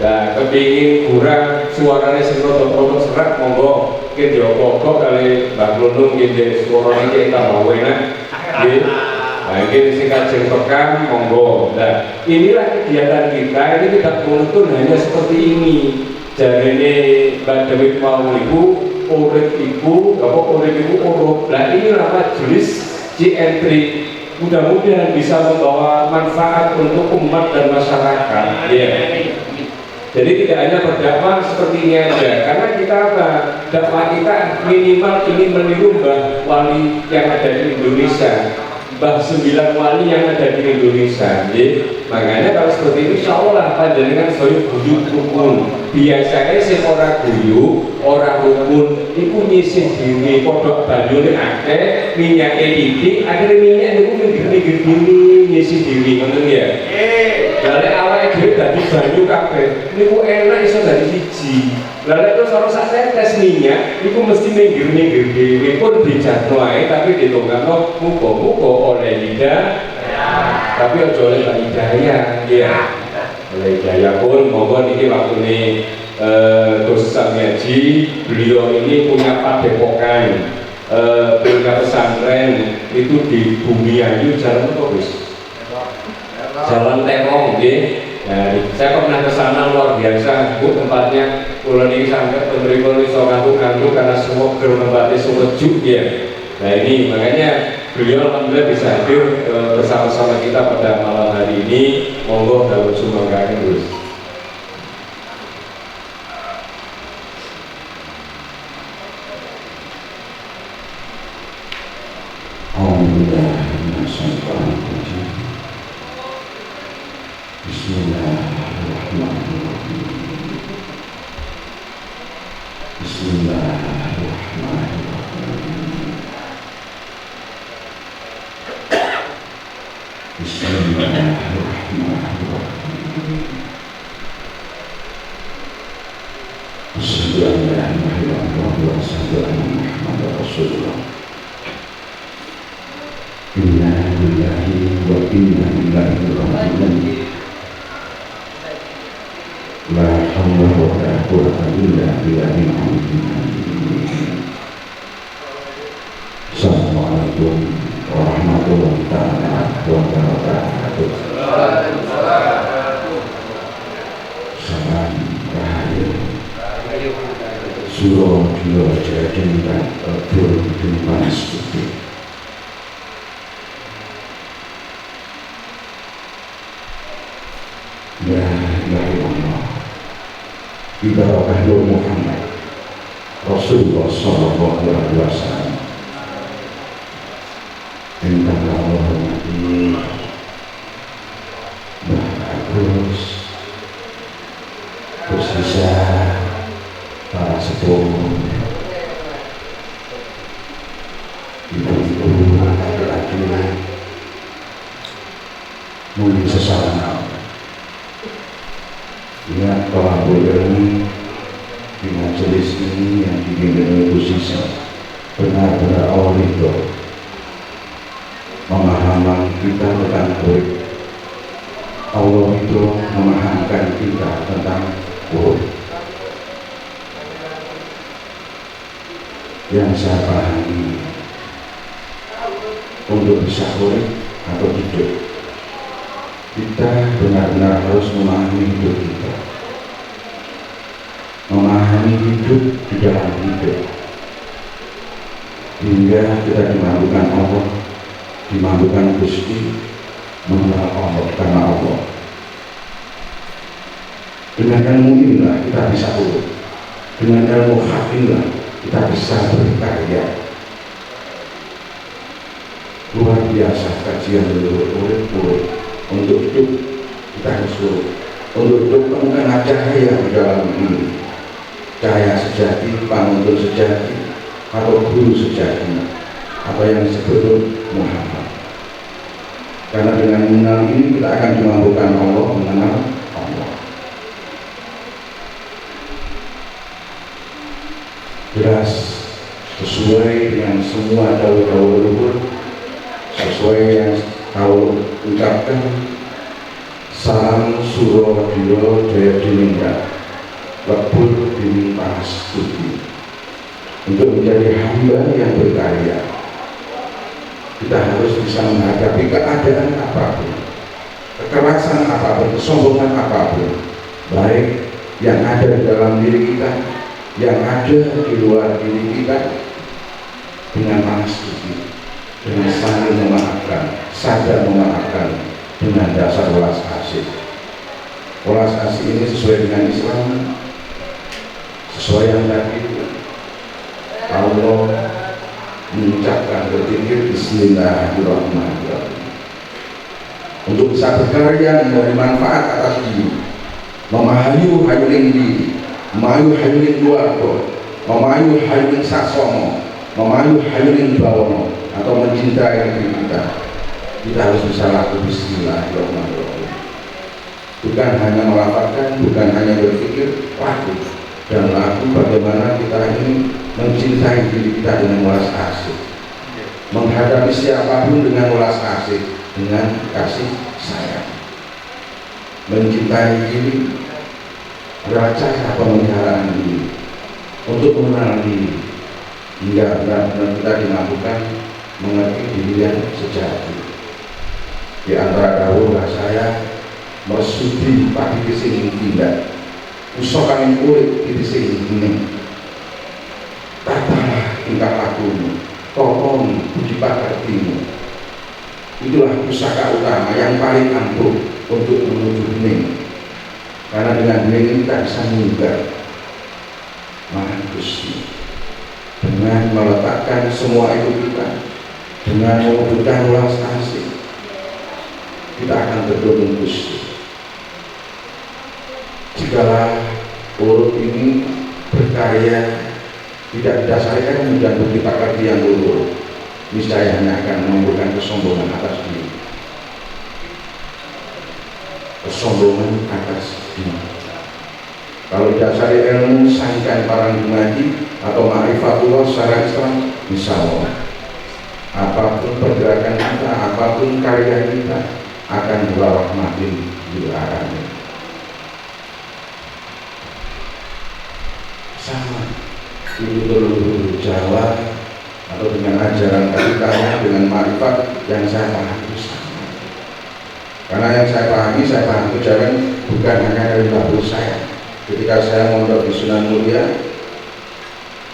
Nah, kepingin kurang suaranya sing roto-roto serak monggo ki diopo-opo kali Mbak Glunung nggih suarane ki tambah enak nggih. Nah, ini sing kajeng rekam monggo. Nah, inilah kegiatan kita, ini tidak menuntut hanya seperti ini. Jarene Mbak Dewi mau ibu urip ibu, apa urip ibu urip. Nah, inilah majelis Entry. Mudah-mudahan bisa membawa manfaat untuk umat dan masyarakat. Ya. Jadi tidak hanya berdakwah seperti ini aja, karena kita apa? Dakwah kita minimal ingin meniru Mbah Wali yang ada di Indonesia, Mbah 9 wali yang ada di Indonesia. Jadi, makanya kalau seperti ini, insya Allah panjenengan soyo guyu rukun. Biasanya sing ora guyu, ora rukun, itu nyisih diri, kodok banyune akeh, minyake titik, akhirnya minyak itu minggir-minggir diri, nyisih diri, ngoten ya. Dari awalnya dhewe dadi banyu kabeh, niku enak iso dadi siji. Lalu itu kalau saya tes minyak, itu mesti minggir dewi pun dijatuh aja, tapi ditunggang muko oleh lidah, tapi ojo oleh hidayah, ya. Oleh hidayah pun, mohon ini waktu ini Gus Samyaji, beliau ini punya padepokan, punya pesantren itu di Bumi Ayu, jalan apa Gus? Jalan Terong, ya. Nah, saya pernah ke sana luar biasa, Bu, tempatnya pulau ini sampai penerima iso ngantuk-ngantuk karena semua tempatnya sejuk ya. Nah ini makanya beliau alhamdulillah bisa hadir bersama-sama kita pada malam hari ini. Monggo dalam sumbangan Gus. Bismillahirrahmanirrahim. Bismillahirrahmanirrahim. Bismillahirrahmanirrahim. Asyhadu an la ilaha illallah wa asyhadu anna Muhammadar Rasulullah. Inna lillahi wa inna ilaihi raji'un. La haula wa la quwwata illa billahil aliyyil azim. Assalamualaikum warahmatullahi taala wabarakatuh. Salam rahayu. Surah dua jadi dan berjumpa seperti La ilaha illallah. Ibarakah Nur Muhammad Rasulullah sallallahu alaihi wasallam. Ingkang Allah hormati Mbah Agus, Gus Isa, para sepuh, ibu-ibu, laki-laki, mungkin sesama. Ingat bahwa ini di majelis ini yang dipimpin oleh Gus Isa benar-benar Allah itu memahamkan kita tentang urip. Allah itu memahamkan kita tentang urip. Yang saya pahami untuk bisa urip atau hidup, kita benar-benar harus memahami hidup kita, memahami hidup di dalam hidup, hingga kita dimampukan Allah, dimampukan Gusti mengenal Allah karena Allah. Dengan ilmu inilah kita bisa urut, dengan ilmu hak inilah kita bisa berkarya. Luar biasa kajian urut. Untuk hidup kita harus urut. Untuk hidup temukan cahaya di dalam ini, cahaya sejati, panuntun sejati, atau guru sejati, apa yang disebut Muhammad. Karena dengan mengenal ini kita akan dimampukan Allah, mengenal Allah. Jelas sesuai dengan semua dawuh-dawuh leluhur, sesuai yang kau ucapkan. Salam Surodiro Jaya Diningga lebur dini panas budi. Untuk menjadi hamba yang berkarya, kita harus bisa menghadapi keadaan apapun, kekerasan apapun, kesombongan apapun, baik yang ada di dalam diri kita, yang ada di luar diri kita, dengan panas budi, dengan saling memaafkan, sadar memaafkan, dengan dasar welas asih. Welas asih ini sesuai dengan Islam, sesuai yang tadi Allah mengucapkan berpikir Bismillahirrahmanirrahim. Untuk bisa berkarya memberi manfaat atas diri, memahayu hayuning diri, memahayu hayuning keluarga, memahayu hayuning saksono, memahayu hayuning bawono, atau mencintai diri kita, kita harus bisa lakukan Bismillahirrahmanirrahim. Bukan hanya melafalkan, bukan hanya berpikir, laku. dan lagu bagaimana kita ini mencintai diri kita dengan welas asih, menghadapi siapapun dengan welas asih, dengan kasih sayang. Mencintai diri adalah cara pemeliharaan diri, untuk mengenal diri hingga benar-benar kita dimampukan mengerti diri yang sejati. Di antara dahulu saya meresudi pagi kesing tidak usah kami urip di sini ini tatalah tingkah lakumu, tolong puji pakartimu. Itulah pusaka utama yang paling ampuh untuk menuju bening, karena dengan bening kita bisa meninggal Maha Gusti. Dengan meletakkan semua itu kita, dengan mewujudkan welas asih, kita akan tertolong Gusti. Jikalau urut ini berkarya tidak didasarkan dan bukti pakarti yang luhur, niscaya hanya akan menimbulkan kesombongan atas diri. Kesombongan atas diri. Kalau didasari ilmu sangkan para ngaji atau ma'rifatullah secara Islam, insya Allah apapun pergerakan kita, apapun karya kita akan berlawak makin dilarangnya. Sama itu leluhur Jawa atau dengan ajaran kitanya dengan marifat yang saya pahami itu sama. Karena yang saya pahami Jawa bukan hanya dari dahulu saya. Ketika saya mondok di Sunan Mulia,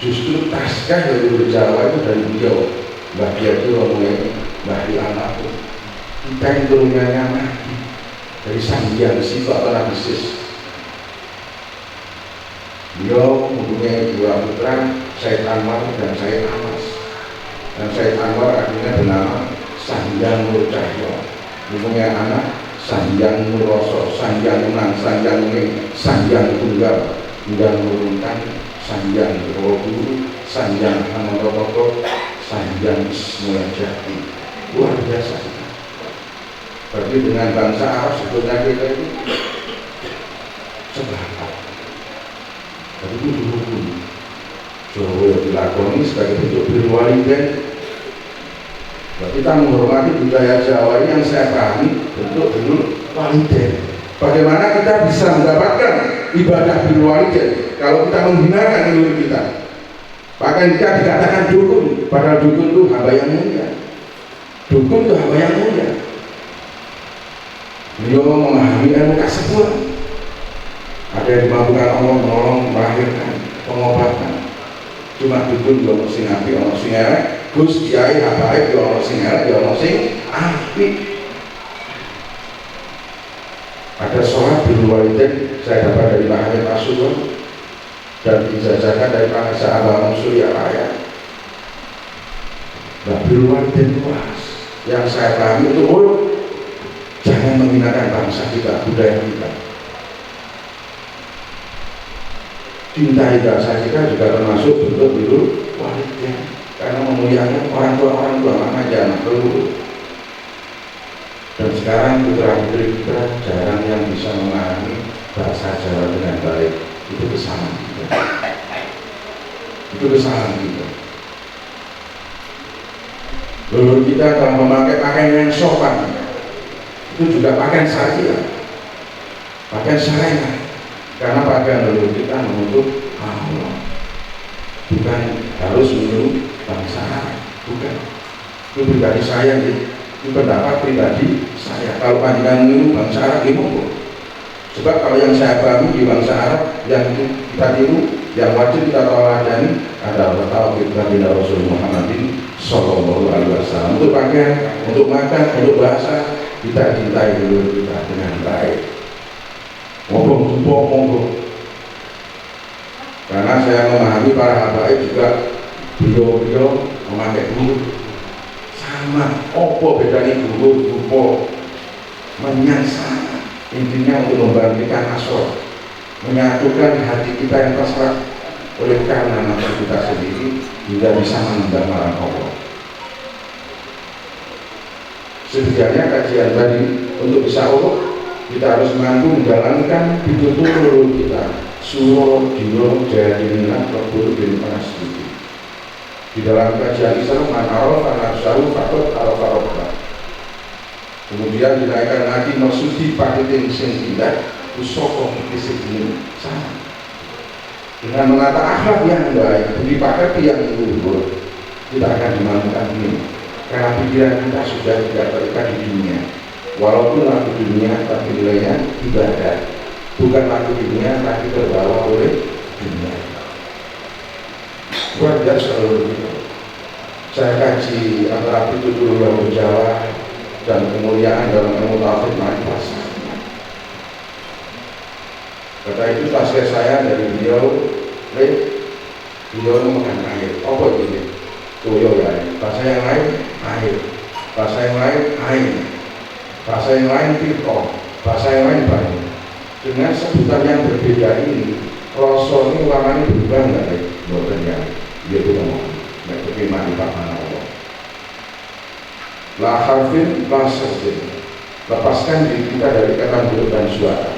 justru naskah leluhur Jawa itu dari beliau, Mbah Kiai Romo, Mbah Anakku. Kita yang turunannya mati dari Sang Hyang Situ atau Nabi Sis. Beliau mempunyai dua putra, Said Anwar dan Said Amas. Dan Said Anwar akhirnya bernama Sanjang Nur Cahyo. Mempunyai anak Sanjang Nur Roso, Sanjang Menang, Sanjang Muning, Sanjang Tunggal, hingga menurunkan Sanjang Guru, Sanjang Hanototoko, Sanjang Ismail Jati. Luar biasa. Tapi dengan bangsa Arab sebetulnya kita itu seberapa. Tapi itu dihukum. Jawa dilakoni sebagai bentuk birwalidain. Kita menghormati budaya Jawa ini yang saya pahami bentuk birwalidain. Bagaimana kita bisa mendapatkan ibadah birwalidain kalau kita menghinakan leluhur kita? Bahkan kita dikatakan dukun, padahal dukun itu hamba yang mulia. Dukun itu hamba yang mulia. Beliau memahami ilmu kasekuan. Ada yang dimampukan Allah menolong, melahirkan, pengobatan. Cuma dukun dia ono sing apik, ono sing elek. Gus Kiai habaib dia ono sing elek, dia ono sing apik. Ada sholat birwalidain saya dapat dari Pak Hamid Pasuruan dan dijajakan dari Pak Abang Surya Raya. Nah, birwalidain luas yang saya pahami itu jangan menghinakan bangsa kita, budaya kita. Cintai bangsa kita juga termasuk bentuk birwalidain, karena memuliakan orang tua mana anak leluhur. Dan sekarang putra putri kita jarang yang bisa memahami bahasa Jawa dengan baik. Itu kesalahan kita. Itu kesalahan kita. Leluhur kita telah memakai pakaian yang sopan. Itu juga pakaian syariah, pakaian syariah. Karena pakaian leluhur kita menutup Allah, bukan harus menyuruh bangsa Arab, bukan. Itu pribadi saya, itu pendapat pribadi saya. Kalau panjangan menyuruh bangsa Arab, gimana? Sebab kalau yang saya pahami di bangsa Arab yang kita tiru, yang wajib kita teladani adalah tauhid Nabi Rasul Muhammadin Sallallahu Alaihi Wasallam. Untuk pakaian, untuk makan, untuk bahasa, kita cintai leluhur kita dengan baik. Monggo. Karena saya memahami para habaib juga beliau memakai guru sama. Opo bedanya guru menyasar, intinya untuk membangkitkan asor, menyatukan hati kita yang pasrah oleh karena nafsu kita sendiri hingga bisa menembak marah Allah. Setidaknya kajian tadi untuk bisa Allah, kita harus mampu menjalankan pitutur leluhur kita Suro Dino Jadinak Keburu bin Panastuti. Di dalam kajian Islam Manaro Fanasaru Fakot Al-Farokah. Kemudian dinaikkan lagi maksudi paketing sentilat usoko disiplin sama. Dengan menata akhlak yang baik, budi pekerti yang luhur, kita akan dimalukan ini. Karena pikiran kita sudah tidak terikat di dunia. Walaupun laku dunia, tapi nilainya ibadah. Bukan laku dunia, tapi terbawa oleh dunia. Luar biasa begitu. Saya kaji antara itu dulu yang Jawa dan kemuliaan dalam ilmu tauhid ma'rifat. Kata itu tasbih saya dari beliau memegang air. Apa ini? Toyo ya. Bahasa yang lain air. Bahasa yang lain air. Bahasa yang lain tirto. Bahasa yang lain banyu. Dengan sebutan yang berbeda ini, rasa ini warnanya berubah nggak? Bukan ya. Dia itu ngomong. Nggak bagaimana Pak Allah. La harfin la sasdin. Lepaskan diri kita dari kata huruf dan suara.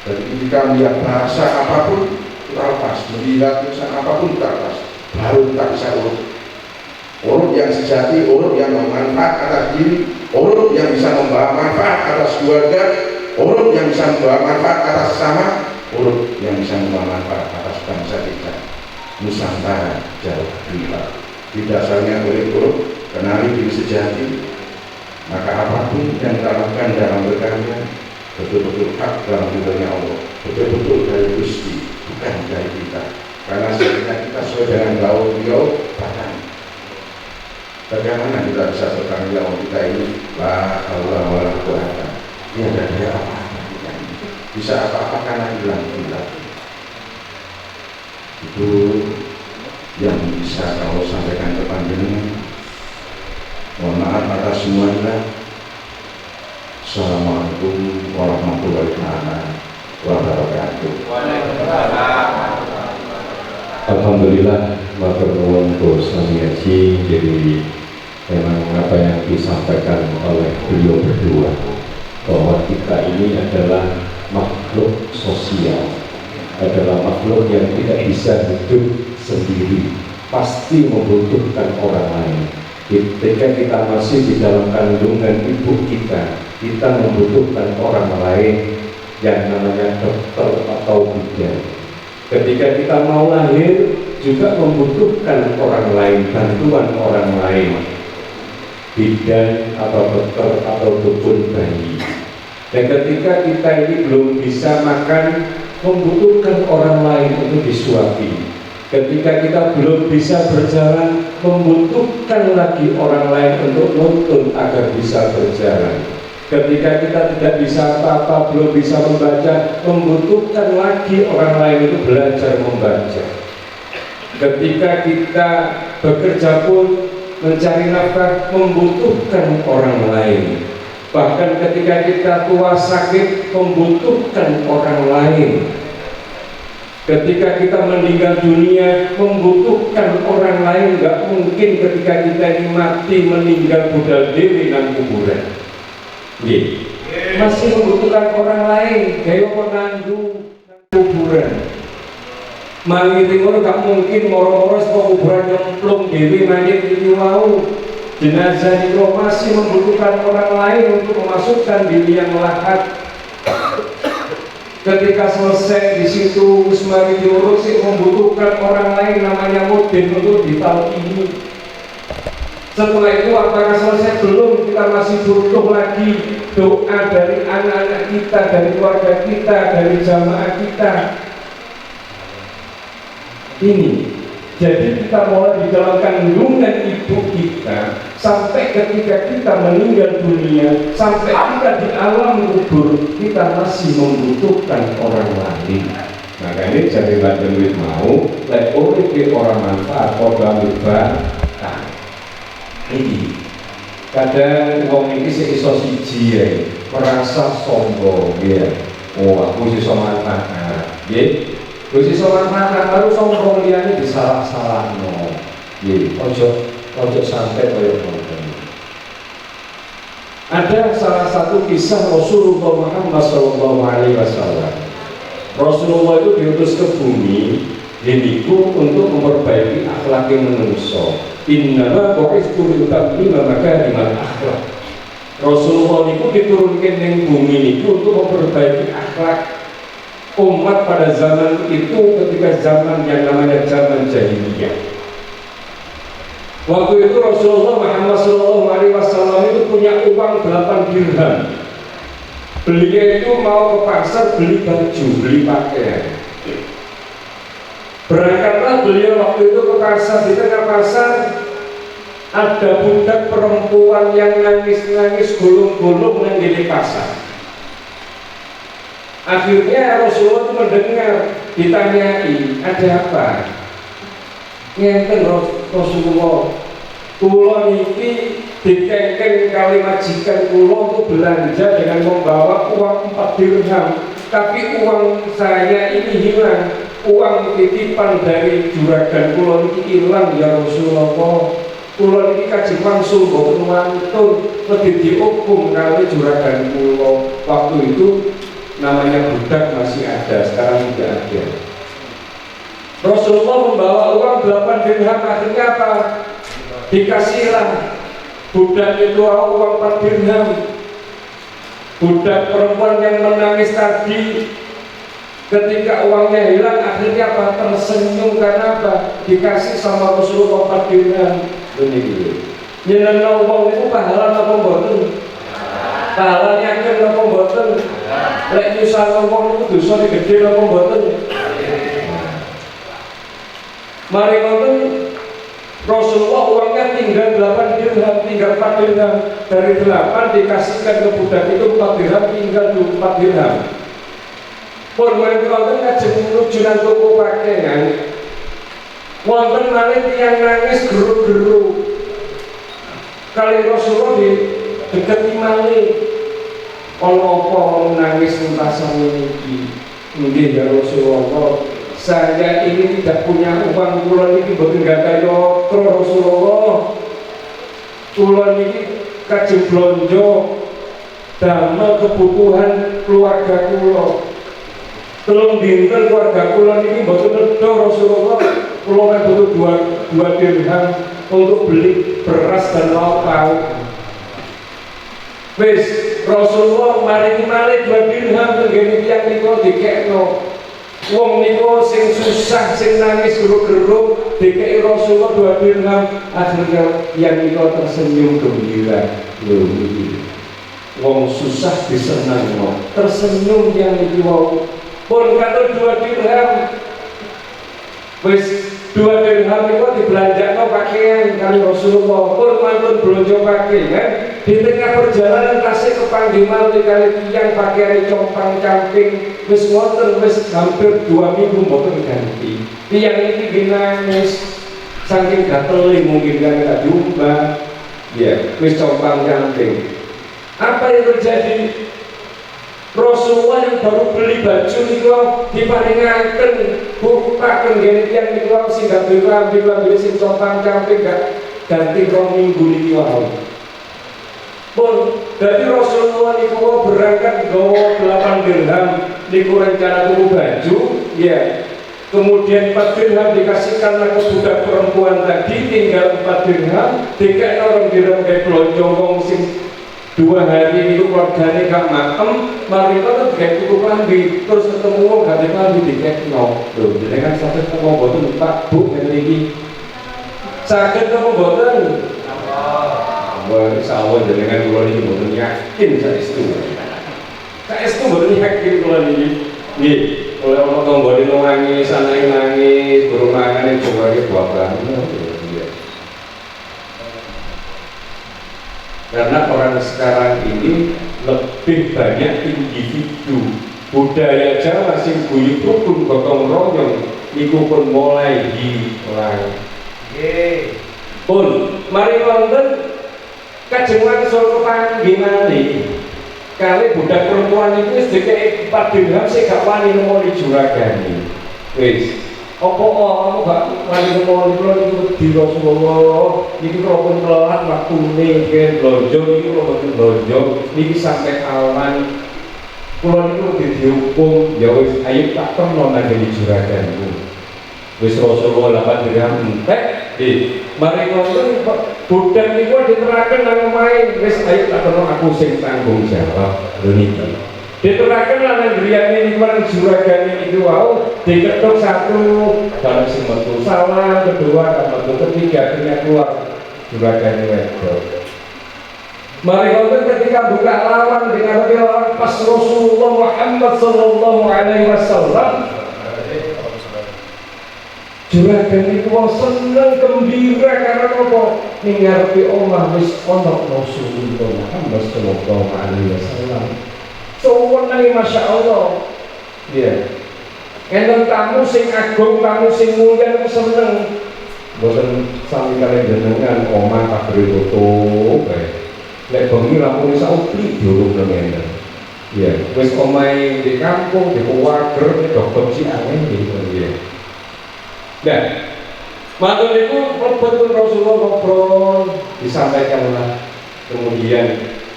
Jadi ketika melihat bahasa apapun kita lepas, melihat tulisan apapun kita lepas, baru kita bisa urut. Urut yang sejati, urut yang bermanfaat atas diri, urut yang bisa membawa manfaat atas keluarga, urut yang bisa membawa manfaat atas sesama, urut yang bisa membawa manfaat atas bangsa kita. Nusantara Jawa Timur. Di dasarnya oleh urut, kenali diri sejati, maka apapun yang kita lakukan dalam berkarya betul-betul hak dalam ridhonya Allah, betul-betul dari Gusti, bukan dari kita. Karena sebenarnya kita sesuai dengan gaul beliau bahkan. Bagaimana kita bisa berkarya kita ini? La haula wala quwata. Ini ada daya apa-apa kita ini. Bisa apa-apa karena hilang. Itu yang bisa kalau sampaikan ke panjenengan. Mohon maaf atas semuanya. Assalamualaikum warahmatullahi wabarakatuh. Alhamdulillah, matur nuwun sami haji. Jadi memang apa yang disampaikan oleh beliau berdua bahwa kita ini adalah makhluk sosial, adalah makhluk yang tidak bisa hidup sendiri, pasti membutuhkan orang lain. Ketika kita masih di dalam kandungan ibu kita membutuhkan orang lain yang namanya dokter atau bidan. Ketika kita mau lahir juga membutuhkan orang lain, bantuan orang lain, bidan atau dokter atau dukun bayi. Dan ketika kita ini belum bisa makan, membutuhkan orang lain untuk disuapi. Ketika kita belum bisa berjalan, membutuhkan lagi orang lain untuk nuntun agar bisa berjalan. Ketika kita tidak bisa apa-apa, belum bisa membaca, membutuhkan lagi orang lain untuk belajar membaca. Ketika kita bekerja pun mencari nafkah, membutuhkan orang lain. Bahkan ketika kita tua sakit, membutuhkan orang lain. Ketika kita meninggal dunia, membutuhkan orang lain. Gak mungkin ketika kita ini mati meninggal budal diri nang kuburan. Masih membutuhkan orang lain. Gaya penanggung kuburan. Mangiri ngono gak mungkin moro-moro saka kuburan nyemplung dhewe mayit iki mau. Jenazah itu masih membutuhkan orang lain untuk memasukkan diri yang lahat. Ketika selesai di situ Usmari diurut sih membutuhkan orang lain namanya Mudin untuk ditalkini. Setelah itu apakah selesai? Belum, kita masih butuh lagi doa dari anak-anak kita, dari keluarga kita, dari jamaah kita. Ini jadi kita mulai di dalam kandungan ibu kita sampai ketika kita meninggal dunia, sampai kita di alam kubur, kita masih membutuhkan orang lain. Makanya jadi duit mau lek urip orang manfaat program ibadah. Ini kadang wong iki sing iso siji ya, merasa sombong ya. Oh, aku iso manfaat. Nggih. Wis iso manfaat baru sombong liyane disalah-salahno. Nggih, ojo sampai koyo ngono. Ada salah satu kisah Rasulullah Muhammad SAW Rasulullah itu diutus ke bumi diniku untuk memperbaiki akhlak manusia. Innama bu'istu litammima makarimal akhlak. Rasulullah niku diturunkan ning bumi niku untuk memperbaiki akhlak umat pada zaman itu, ketika zaman yang namanya zaman jahiliyah. Waktu itu Rasulullah Muhammad SAW itu punya uang 8 dirham. Beliau itu mau ke pasar beli baju, beli pakaian. Berangkatlah beliau waktu itu ke pasar. Di tengah pasar ada budak perempuan yang nangis-nangis gulung-gulung di pasar. Akhirnya Rasulullah itu mendengar, ditanyai, ada apa? Ngenten Rasulullah, kula niki dikengken kali majikan kula untuk belanja dengan membawa uang 4 dirham, tapi uang saya ini hilang, uang titipan dari juragan kula niki hilang ya Rasulullah. Kula niki kajeng wangsul boten wantun lebih dihukum kali juragan kula. Waktu itu namanya budak masih ada, sekarang tidak ada. Rasulullah membawa uang 8 dirham, akhirnya apa? Dikasihlah budak itu uang 4 dirham. Budak perempuan yang menangis tadi ketika uangnya hilang akhirnya apa? Tersenyum karena apa? Dikasih sama Rasulullah 4 dirham. Ini nyenengno wong itu pahala apa mboten? Pahalanya kan apa mboten? Lek nyusahno wong itu dosa gede apa mboten? Mari ngoten Rasulullah uangnya tinggal 8 dirham, tinggal 4 dirham. Dari 8 dikasihkan ke budak itu 4 dirham, tinggal 4 dirham. Pun mari ngoten kajeng nujunan toko pakaian. Wonten malih tiyang nangis geru-geru. Kali Rasulullah di deketi malih. Ono apa nangis muntasan niki? Nggih ya Rasulullah, saya ini tidak punya uang, kula niki mboten gadah yatra Rasulullah. Kula niki kajeng blonjo damel kebutuhan keluarga kula. Telung dinten keluarga kula niki mboten nedha Rasulullah. Kula kan butuh 2 dirham untuk beli beras dan lauk pauk. Wis Rasulullah maringi malih 2 dirham tenggene tiyang niku dikekno. Wong niku sing susah, sing nangis geru-geru dikeki Rasulullah 2 dirham, akhirnya yang niku tersenyum gembira. Lho iki wong susah disenengno, tersenyum yang iki wau. Pun katon 2 dirham. Wis 2 dirham itu dibelanjakno pakaian kali Rasulullah. Pun mantun belanja pakaian. Di tengah perjalanan tasih kepanggih malih kali tiyang pakaian compang camping. Wis ngoten wis hampir 2 minggu mboten ganti. Tiyang iki nangis saking gatele mungkin kan tak diubah. Ya, wis compang camping. Apa yang terjadi? Rasulullah yang baru beli baju niku diparingaken bukaken ngene tiyang niku sing gak ambil sing compang camping gak ganti 2 minggu niki wae. Pun dari Rasulullah niku berangkat nggawa 8 dirham niku rencana tuku baju, ya. Kemudian 4 dirham dikasihkan ke budak perempuan tadi, tinggal 4 dirham, dikek orang dirham kayak blonjo wong sing 2 hari itu keluarganya gak makem, mari itu tuh kayak tuku klambi, terus ketemu wong gak ada klambi dikekno. Loh, jadi kan sakit ngomong boten Pak Bu ngene iki. Sakit ngomong boten. Wah, insyaallah jenengan kula niki boten yakin saestu. Saestu boten yakin kula niki. Nggih, oleh ana tanggane nangis, anake nangis, burung mangane jumlahe buah-buahan. Karena orang sekarang ini lebih banyak individu. Budaya Jawa sing guyub rukun gotong royong niku pun mulai hilang. Pun mari wonten kajeng wangsul kepanggih malih kali budak perempuan itu wis dikeki 4 dirham sing gak wani nemoni juragane. Wis apa kamu gak wani nemoni kula niku di Rasulullah niki kula telat waktune nggih blonjo niki kula boten blonjo niki sampai awan Kula niku dihukum ya wis ayo tak tono nang juraganku. Wis Rasulullah lapan dirham entek mari ngono budak niku diteraken nang omahe wis ayo tak tono aku sing tanggung jawab lho niki. Diteraken lan griyane niku marang juragane niku wau diketuk satu dalam sing metu salah, kedua dan metu ketiga akhirnya keluar juragane wedok. Mari ngoten ketika buka lawan dengan lawan pas Rasulullah Muhammad sallallahu alaihi wasallam juragan itu seneng gembira karena apa? Ningarepi omah wis ana Rasulullah Muhammad sallallahu alaihi wasallam. Soweneng Masya Allah. Ya. Enten tamu sing agung, tamu sing mulia niku seneng. Mboten sami kalian jenengan omah kabeh tutup bae. Lek bengi lampu wis upi diurung nang ngene. Ya, wis omahe di kampung, di Wager, di dokter Ciangen gitu ya. Nah, matur niku mlebet Rasulullah ngobrol, disampaikanlah kemudian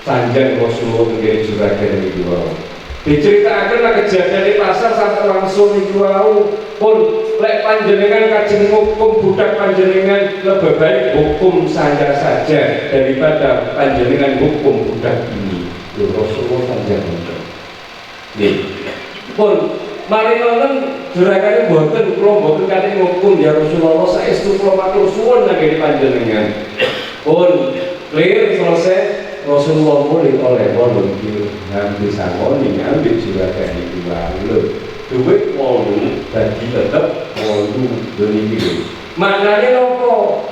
sanjang Rasulullah nggih juragan niku wau. Diceritakan lah kejadian di pasar sampai langsung niku wau pun lek panjenengan kajeng hukum budak panjenengan lebih baik hukum saya saja daripada panjenengan hukum budak ini. Rasulullah sanjang budak. Nih, pun mari nonton juragan boten kula boten kate hukum ya Rasulullah saestu kula matur suwun nggih panjenengan. Pun clear selesai. Rasulullah mulai oleh wolu hampir sangoni ambil juragan itu walu duit wolu dadi tetep wolu doni maknanya nopo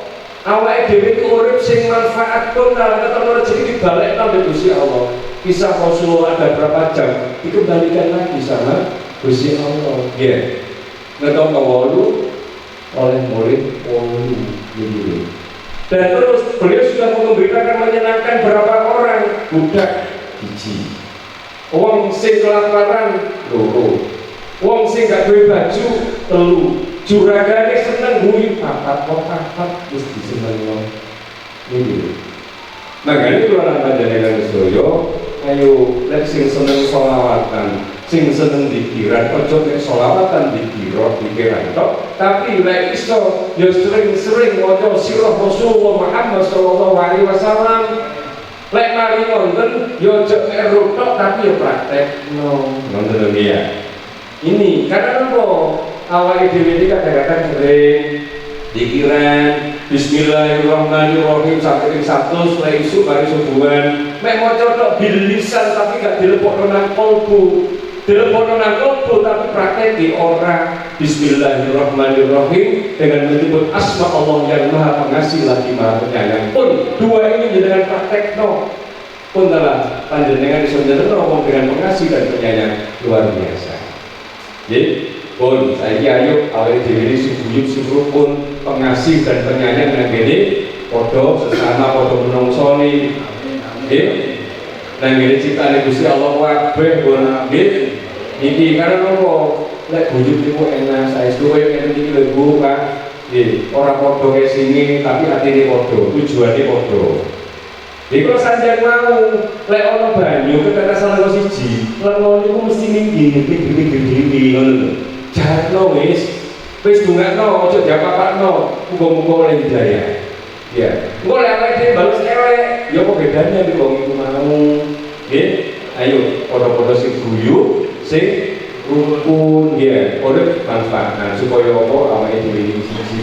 awake dhewe ku urip sing manfaat pun dalam ketemu rezeki dibalik nang Gusti Allah. Kisah Rasulullah ada berapa jam dikembalikan lagi sama Gusti Allah. Ya ngetokno wolu oleh murid wolu gitu. Dan terus beliau sudah memberitakan menyenangkan berapa orang budak biji, wong sing kelaparan loro, wong sing gak duwe baju telu, juragane seneng guyu papat wis diseneng ini. Makanya kula panjenengan sedaya ayo lek sing seneng sholawatan, sing seneng dikiran, ojo nek sholawatan dikiran tok, tapi lek iso ya sering-sering maca sirah Rasulullah Muhammad sallallahu alaihi wasallam. Lek mari wonten ya ojo ero tok tapi ya praktekno. Ngoten lho ya. Ini karena apa? Awake dhewe iki kadang-kadang sering dikiran Bismillahirrahmanirrahim sampai ping 100 lek isuk mari subuhan mek maca tok bil lisan tapi gak dilepokno nang kalbu. Dilepokno nang kalbu tapi prakteki ora. Bismillahirrahmanirrahim dengan menyebut asma Allah yang Maha Pengasih lagi Maha Penyayang. Pun dua ini dengan praktekno pun telah panjenengan iso nyenengno dengan pengasih dan penyayang luar biasa. Jadi pun saya ayo awal dhewe sing buyut sing rukun pengasih dan penyayang nang kene padha sesama padha menungsoni nggih nang kene ciptane Gusti Allah kabeh pun nggih iki karena apa lek buyut niku enak saestu koyo ngene iki lho Bu Pak nggih ora padha kaya sini tapi atine padha tujuane padha. Iku sanjang mau lek ana banyu ketetesan karo siji lengo niku mesti nggih ngono lho. Jatno wis dungakno aja diapa-apakno muga-muga oleh hidayah. Ya, engko lek awake dhewe balus elek, ya apa bedane nek wong iku mau. Nggih, ayo padha-padha sing guyu, sing rukun ya, urip manfaat supaya apa awake dhewe siji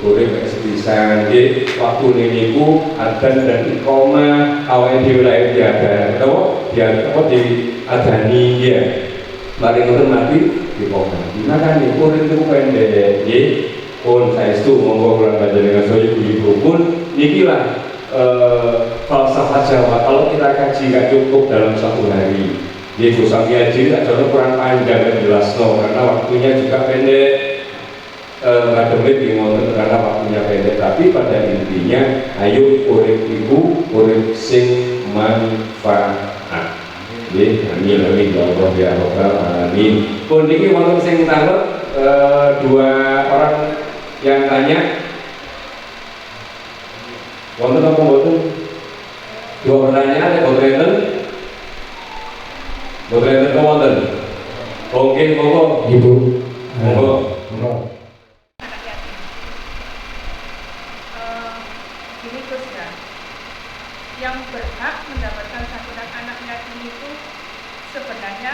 urip sepisan nggih. Waktune niku adzan dan iqamah awake dhewe lair diada. Napa? Diadani ya. Mari ngoten mati dipomati. Makanya urip niku pendek nggih. Pun saestu monggo kula panjenengan saya kudu rukun niki lah falsafah Jawa. Kalau kita kaji gak cukup dalam satu hari. Nggih Gus Sami Haji acara kurang panjang dan jelas karena waktunya juga pendek. Ngademit ngoten karena waktunya pendek, tapi pada intinya ayo urip iku urip sing manfaat. Nggih, amin ya Allah ya rabbal alamin. Pun niki wonten sing tanglet dua orang yang tanya wonten apa mboten? Dua pertanyaan ya boten enten? Boten enten Mboten wonten. Oke, monggo. Ibu. Monggo. Monggo. Gini Gus ya, yang berhak mendapatkan santunan anak yatim itu sebenarnya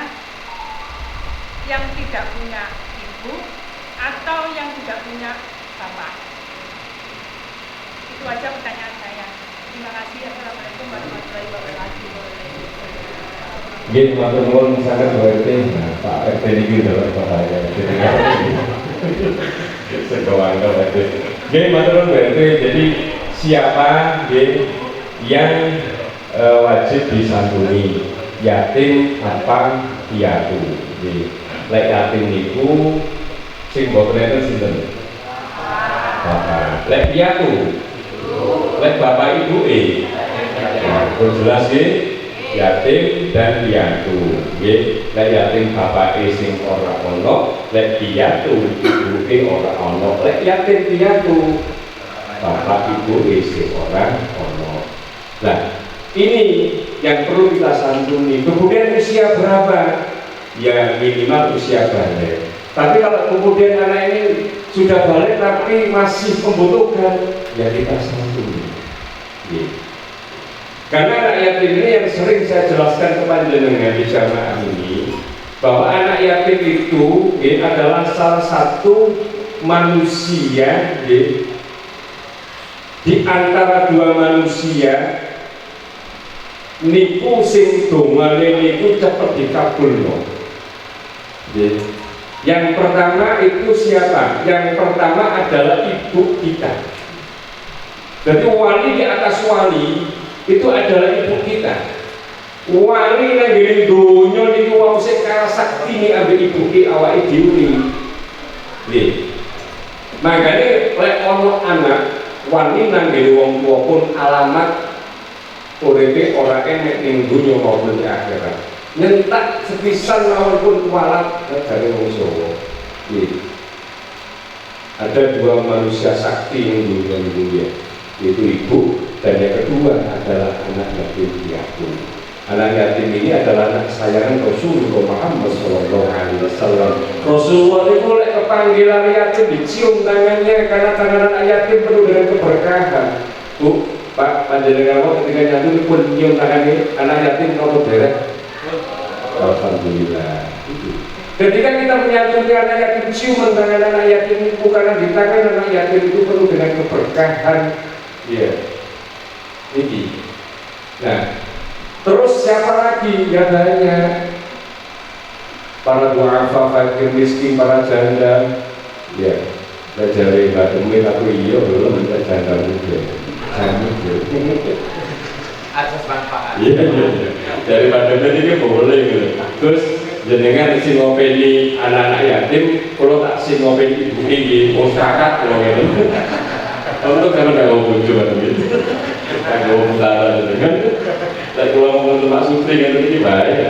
yang tidak punya ibu atau yang tidak punya bapak. Itu aja pertanyaan saya. Terima kasih. Assalamualaikum warahmatullahi wabarakatuh. Nggih, matur nuwun sanget Pak RT. Nah, Pak RT niki dalam bahaya. Sekolah RT. Nggih, matur nuwun Pak RT. Jadi siapa yang wajib disantuni? Yatim apa piatu? Lek yatim niku sing mboten enten sinten? Bapak. Lek piatu? Lek bapak ibu jelas nggih, yatim dan piatu. Nggih, lek yatim bapake sing ora ono, lek piatu ibuke ora ono. Lek yatim piatu bapak ibu sing ora ono. Nah, ini yang perlu kita santuni. Kemudian usia berapa? Ya minimal usia balik. Tapi kalau kemudian anak ini sudah balik tapi masih membutuhkan, ya kita santuni. Karena anak yatim ini yang sering saya jelaskan kepada jenengan di jamaah ini, bahwa anak yatim itu adalah salah satu manusia di antara dua manusia niku sing dongane niku cepet dikabulno. Yang pertama itu siapa? Yang pertama adalah ibu kita. Jadi wali di atas wali itu adalah ibu kita. Wali nang ngene donya niku wong sing karo sakti ni ambek ibu ki awake dhewe. Nggih. Makane lek ono anak wali nang ngene wong tuwa pun alamat uripe ora enek ning donya maupun di akhirat. Nyentak sepisan maupun kualat dari wong Jawa. Ada dua manusia sakti yang dunia, yaitu ibu, dan yang kedua adalah anak yatim piatu. Anak yatim ini adalah anak sayangan Rasulullah Muhammad SAW. Rasulullah itu oleh kepanggilan yatim dicium tangannya karena tangan anak yatim penuh dengan keberkahan. Bu, Pak panjenengan ketika nyatu pun cium tangannya anak yatim nopo derek. Alhamdulillah. Ketika kita menyantuni anak yatim, ciuman tangan anak yatim itu karena di tangan anak yatim itu penuh dengan keberkahan. Ya, ini. Nah, terus siapa lagi? Ya banyak. Para duafa, fakir miskin, para janda. Ya, belajar batemin aku iya belum minta janda juga. Asas manfaat. Iya. Daripada ini boleh gitu. Terus jenengan sing ngopeni anak-anak yatim, kalau tak sing ngopeni ibu ini, mau sepakat kalau gitu. Untuk karena nggak mau bojo kan gitu. Nggak mau mutara gitu kan. Tapi kalau mau untuk masuk kan ini bahaya.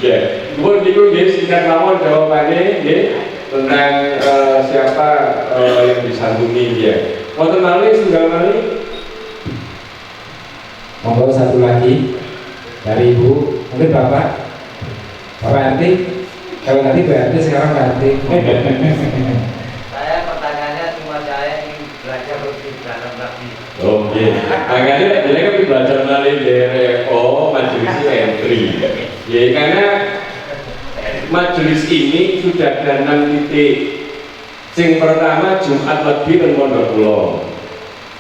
Ya, kemudian itu singkat mawon jawabannya tentang siapa yang disantuni dia. Wonten malih tunggal malih. Monggo satu lagi dari Ibu, mungkin Bapak RT. Kalau nanti Pak RT sekarang Pak RT. Saya pertanyaannya cuma saya ingin belajar lebih dalam lagi. Oke, makanya dia kan belajar malih dari majelis entry. Ya karena majelis ini sudah ada 6 titik. Yang pertama Jumat Legi dan Pondok Pulau.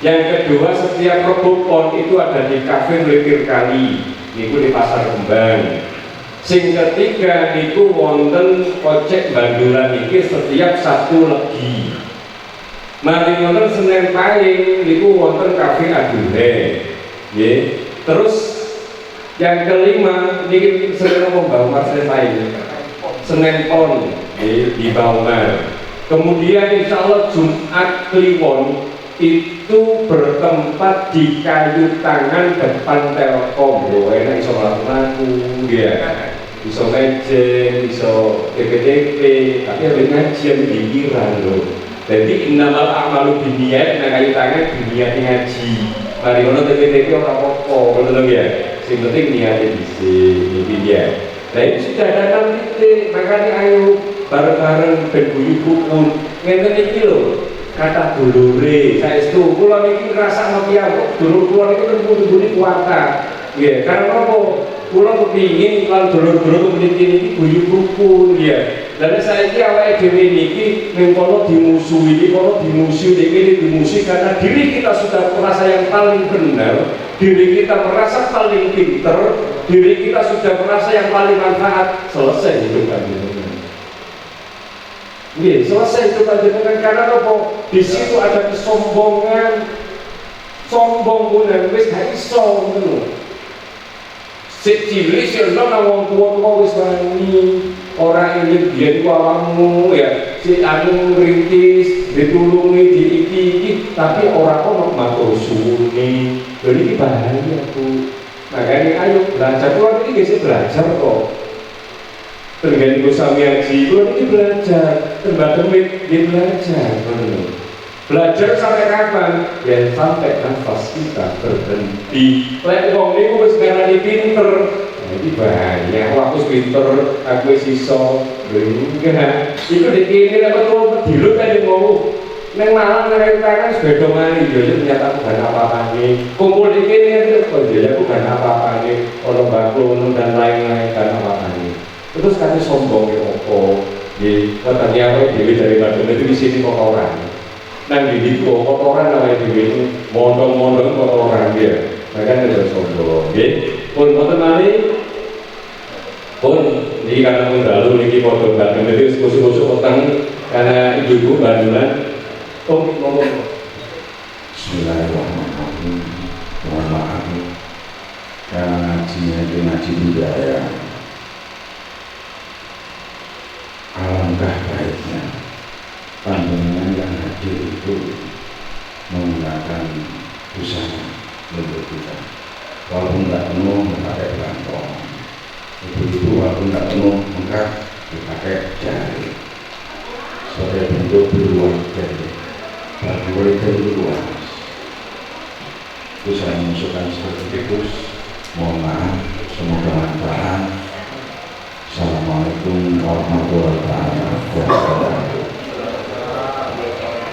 Yang kedua setiap Rebo Pon itu ada di kafe Melipir Kali, niku di Pasar Kembang. Sing ketiga niku wonten ojek bandulan iki setiap Sabtu Legi. Mari wonten Senin Pahing niku wonten kafe Adune. Nggih. Terus yang kelima niki Senin Bawumar Senin Pahing. Senin Pon di Bawumar. Kemudian insya Allah Jumat Kliwon itu bertempat di kayu tangan depan Telkom. Enak iso laku ya, iso mejeng, iso TPTP, tapi ada ngajian pikiran loh. Jadi innamal a'malu binniyat, nah kayu tangan dunia ngaji. Mari ngono TPTP ora apa-apa, ngono ya. Yang penting niatnya bisa ini dia. Nah ini sudah ada 6 titik, makanya ayo bareng-bareng berguyu rukun. Ngeten iki lho, kata dulure, saestu kula niki ngrasa nokia kok dulur kula niku tembung-tembune kuwata. Nggih, karena apa? Kula kepingin lan dulur-dulur mriki niki guyu rukun ya. Lan saiki awake dhewe niki ning kono dimusuhi, dimusuhi karena diri kita sudah merasa yang paling benar, diri kita merasa paling pinter, diri kita sudah merasa yang paling manfaat. Selesai hidup panjenengan. Nggih, selesai hidup panjenengan karena apa? Di situ ada kesombongan, sombong pun wis gak iso ngono. Sik cilik sik ana wong tuwa wis wani, ora ingin biyen ku awakmu ya, sik anu ngrintis, ditulungi diiki, tapi ora ono matur suwune. Lha iki bahaya, Bu. Makanya ayo belajar, kula iki nggih belajar kok. Tenggene ku samiaji, kula iki belajar, tembak demit nggih belajar, ngono. Belajar sampai kapan? Ya sampai nafas kita berhenti. Lek wong niku wis ngarani pinter, jadi banyak. Aku pinter, aku iso. Enggak. Iku dikene lek betul dilut aja mau. Neng malam nang tangan beda mari yo ternyata aku gak apa-apane. Kumpul iki ngene kok yo aku gak apa-apane. Ono bakul dan lain-lain gak apa-apane. Terus kate sombong opo? Nggih, katanya awake dhewe dari Bandung itu di sini kok orang. Nang didiko kotoran awake dhewe itu mondong-mondong kotoran dia. Makanya ada sombong. Nggih. Pun wonten malih pun niki karena lalu niki padha Bandung itu kusuk-kusuk utang karena ibu-ibu Bandulan. Oh, ngomong. Bismillahirrahmanirrahim. Mohon maaf karena ngajinya itu ngaji budaya. Alangkah baiknya panjenengan yang hadir itu menggunakan busana untuk kita. Walaupun tidak penuh memakai belangkong, ibu-ibu walaupun tidak penuh mengkat dipakai jari sebagai bentuk berwarga. Berwarga itu luas. Itu saya mengusulkan seperti tikus. Mohon maaf, semoga manfaat. Assalamualaikum warahmatullahi wabarakatuh.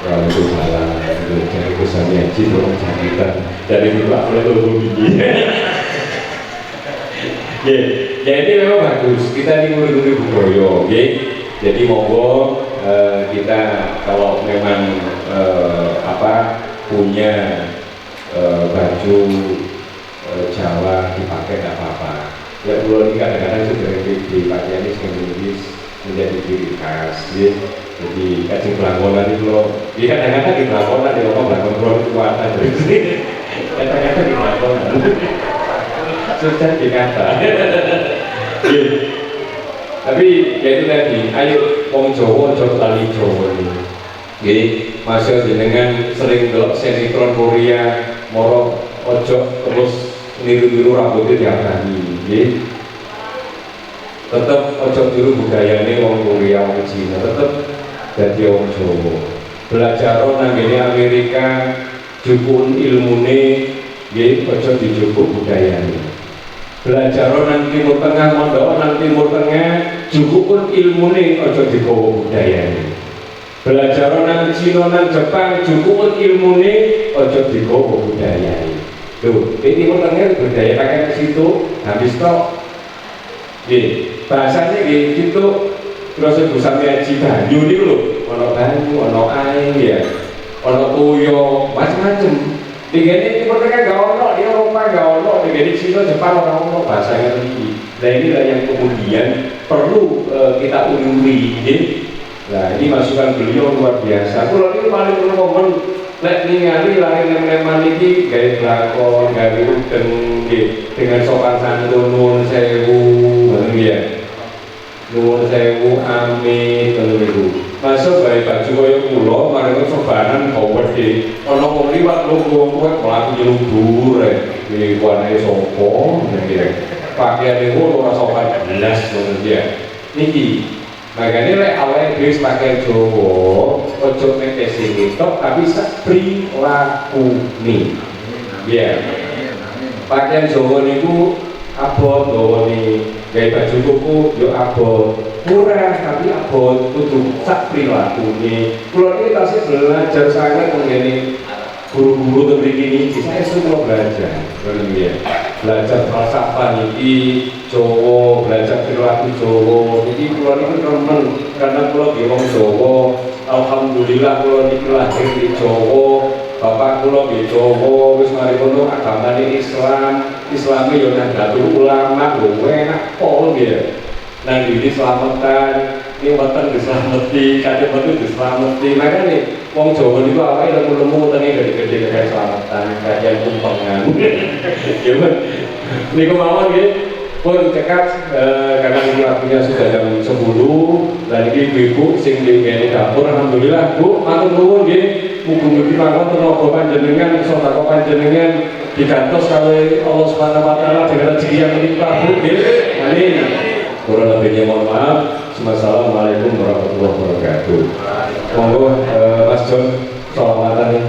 Waalaikumsalam. Jadi kesannya haji orang cakitan dari itu aku lihat lebih tinggi. Ya ini memang bagus. Kita ini murid-murid Bukoyo, jadi monggo kita kalau memang punya baju Jawa dipakai tidak apa-apa. Ya pulau ini kadang-kadang sudah dipakai ini sekaligus menjadi ciri khas. Jadi kacing belangkonan itu loh. Dia kadang-kadang di belangkonan dia ngomong belangkon pulau itu kuatan dari sini. Kadang-kadang di belangkonan. Sudah dikata. Tapi ya itu tadi, ayo wong Jawa ojo lali Jawa ini. Jadi masih jenengan sering delok sinetron Korea, moro ojo terus niru-niru rambutnya diarani. Nggih. Tetep ojo tiru budayane wong Korea, wong Cina, tetep dadi wong Jawa. Belajar nang ngene Amerika, jupun ilmune, nggih ojo dijupuk budayane. Belajar nang Timur Tengah, mondok nang Timur Tengah, jupukun ilmune ojo digawa budayane. Belajar nang Cina nang Jepang, jupukun ilmune ojo digawa budayane. Tuh, di Timur Tengah budaya pakai ke situ, habis tok. Bahasanya gitu, terus ibu sampai haji banyu ini loh, ono banyu, ono air ya, ono tuyo, macam-macam. Tinggal ini Timur Tengah gak ono, di Eropa gak ono, tinggal di Cina, Jepang ono bahasa yang ini. Nah inilah yang kemudian perlu kita uri-uri. Nah ini masukan beliau luar biasa. Kalau ini paling ngomong lek ningali lari nem-neman iki gawe lakon, gawe udeng dengan sopan santun nuwun sewu, ngono ya. Nuwun sewu amin ngono niku. Masuk gawe baju kaya kula marang sobanan kawet iki. Ana wong liwat lungguh kowe mlaku nyelubur iki kuwane sapa ngene. Pakaiane ngono ora sopan jelas ngono ya. Niki makanya lek awake dhewe pakai Jawa, ojo nek sing tok tapi sak prilakune. Biar pakaian Jawa niku abot gawani gawe baju kuku yo abot murah tapi abot kudu sak prilakune. Kula niki tasih belajar sangat mengenai guru-guru mriki niki saya semua belajar belajar falsafah niki Jawa, belajar perilaku Jawa niki kula niki remen karena kula nggih wong Jawa. Alhamdulillah kula niki lahir di Jawa. Bapak kula nggih Jawa, wis mari kono agamane Islam. Islame yo Nahdlatul Ulama lho enak pol nggih. Nang diri selamatan, ini wonten dislameti, kadang wonten dislameti. Makane wong Jawa niku awake lemu-lemu tenge gede-gede kayak selamatan, kayak tumpengan. Ya men. Niku mawon nggih. Pun cekat karena ini waktunya sudah jam 10 dan ini ibu sing di dapur. Alhamdulillah Bu, matur nuwun nggih. Mugi-mugi mangkon tenaga panjenengan sedekah panjenengan digantos kali Allah Subhanahu wa taala dengan rezeki yang melimpah Bu nggih. Amin. Kurang lebihnya mohon maaf. Wassalamualaikum warahmatullahi wabarakatuh. Monggo Mas John salamatan.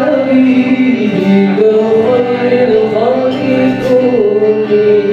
حبيبك خير الخلق كلهم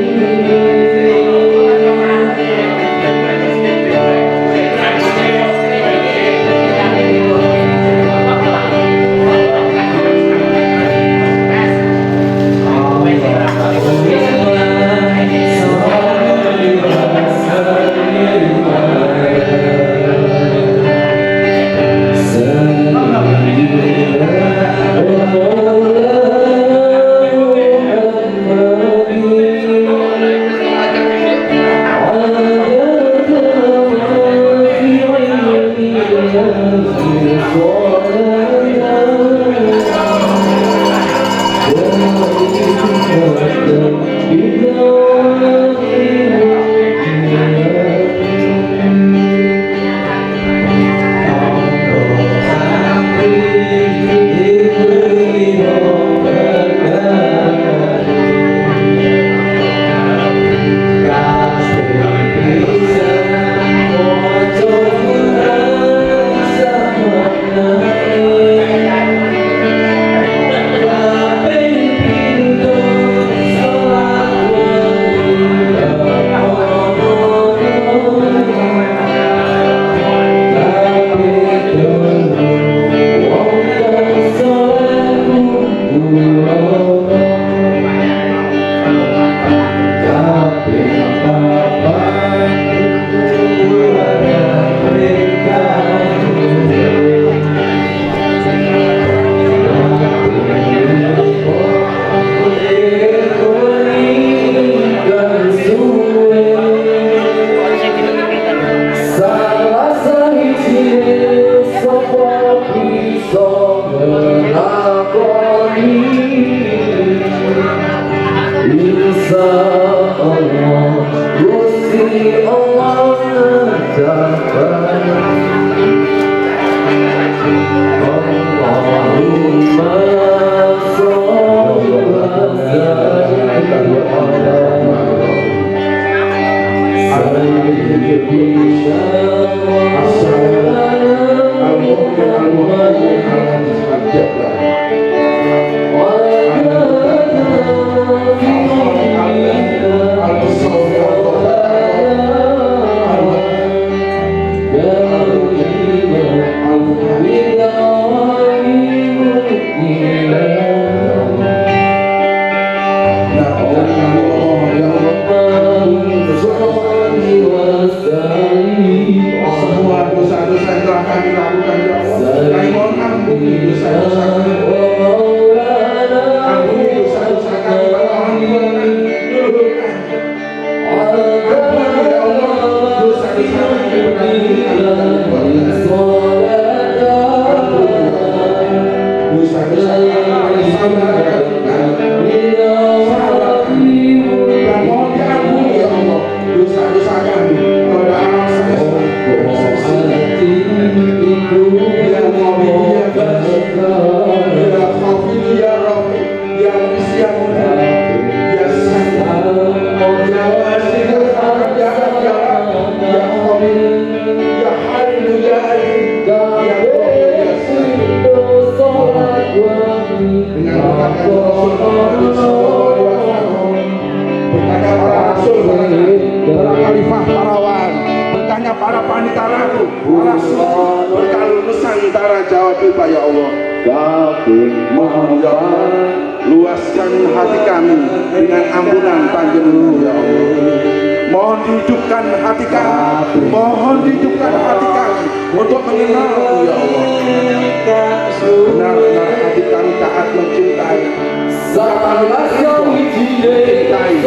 Salah yang mencintai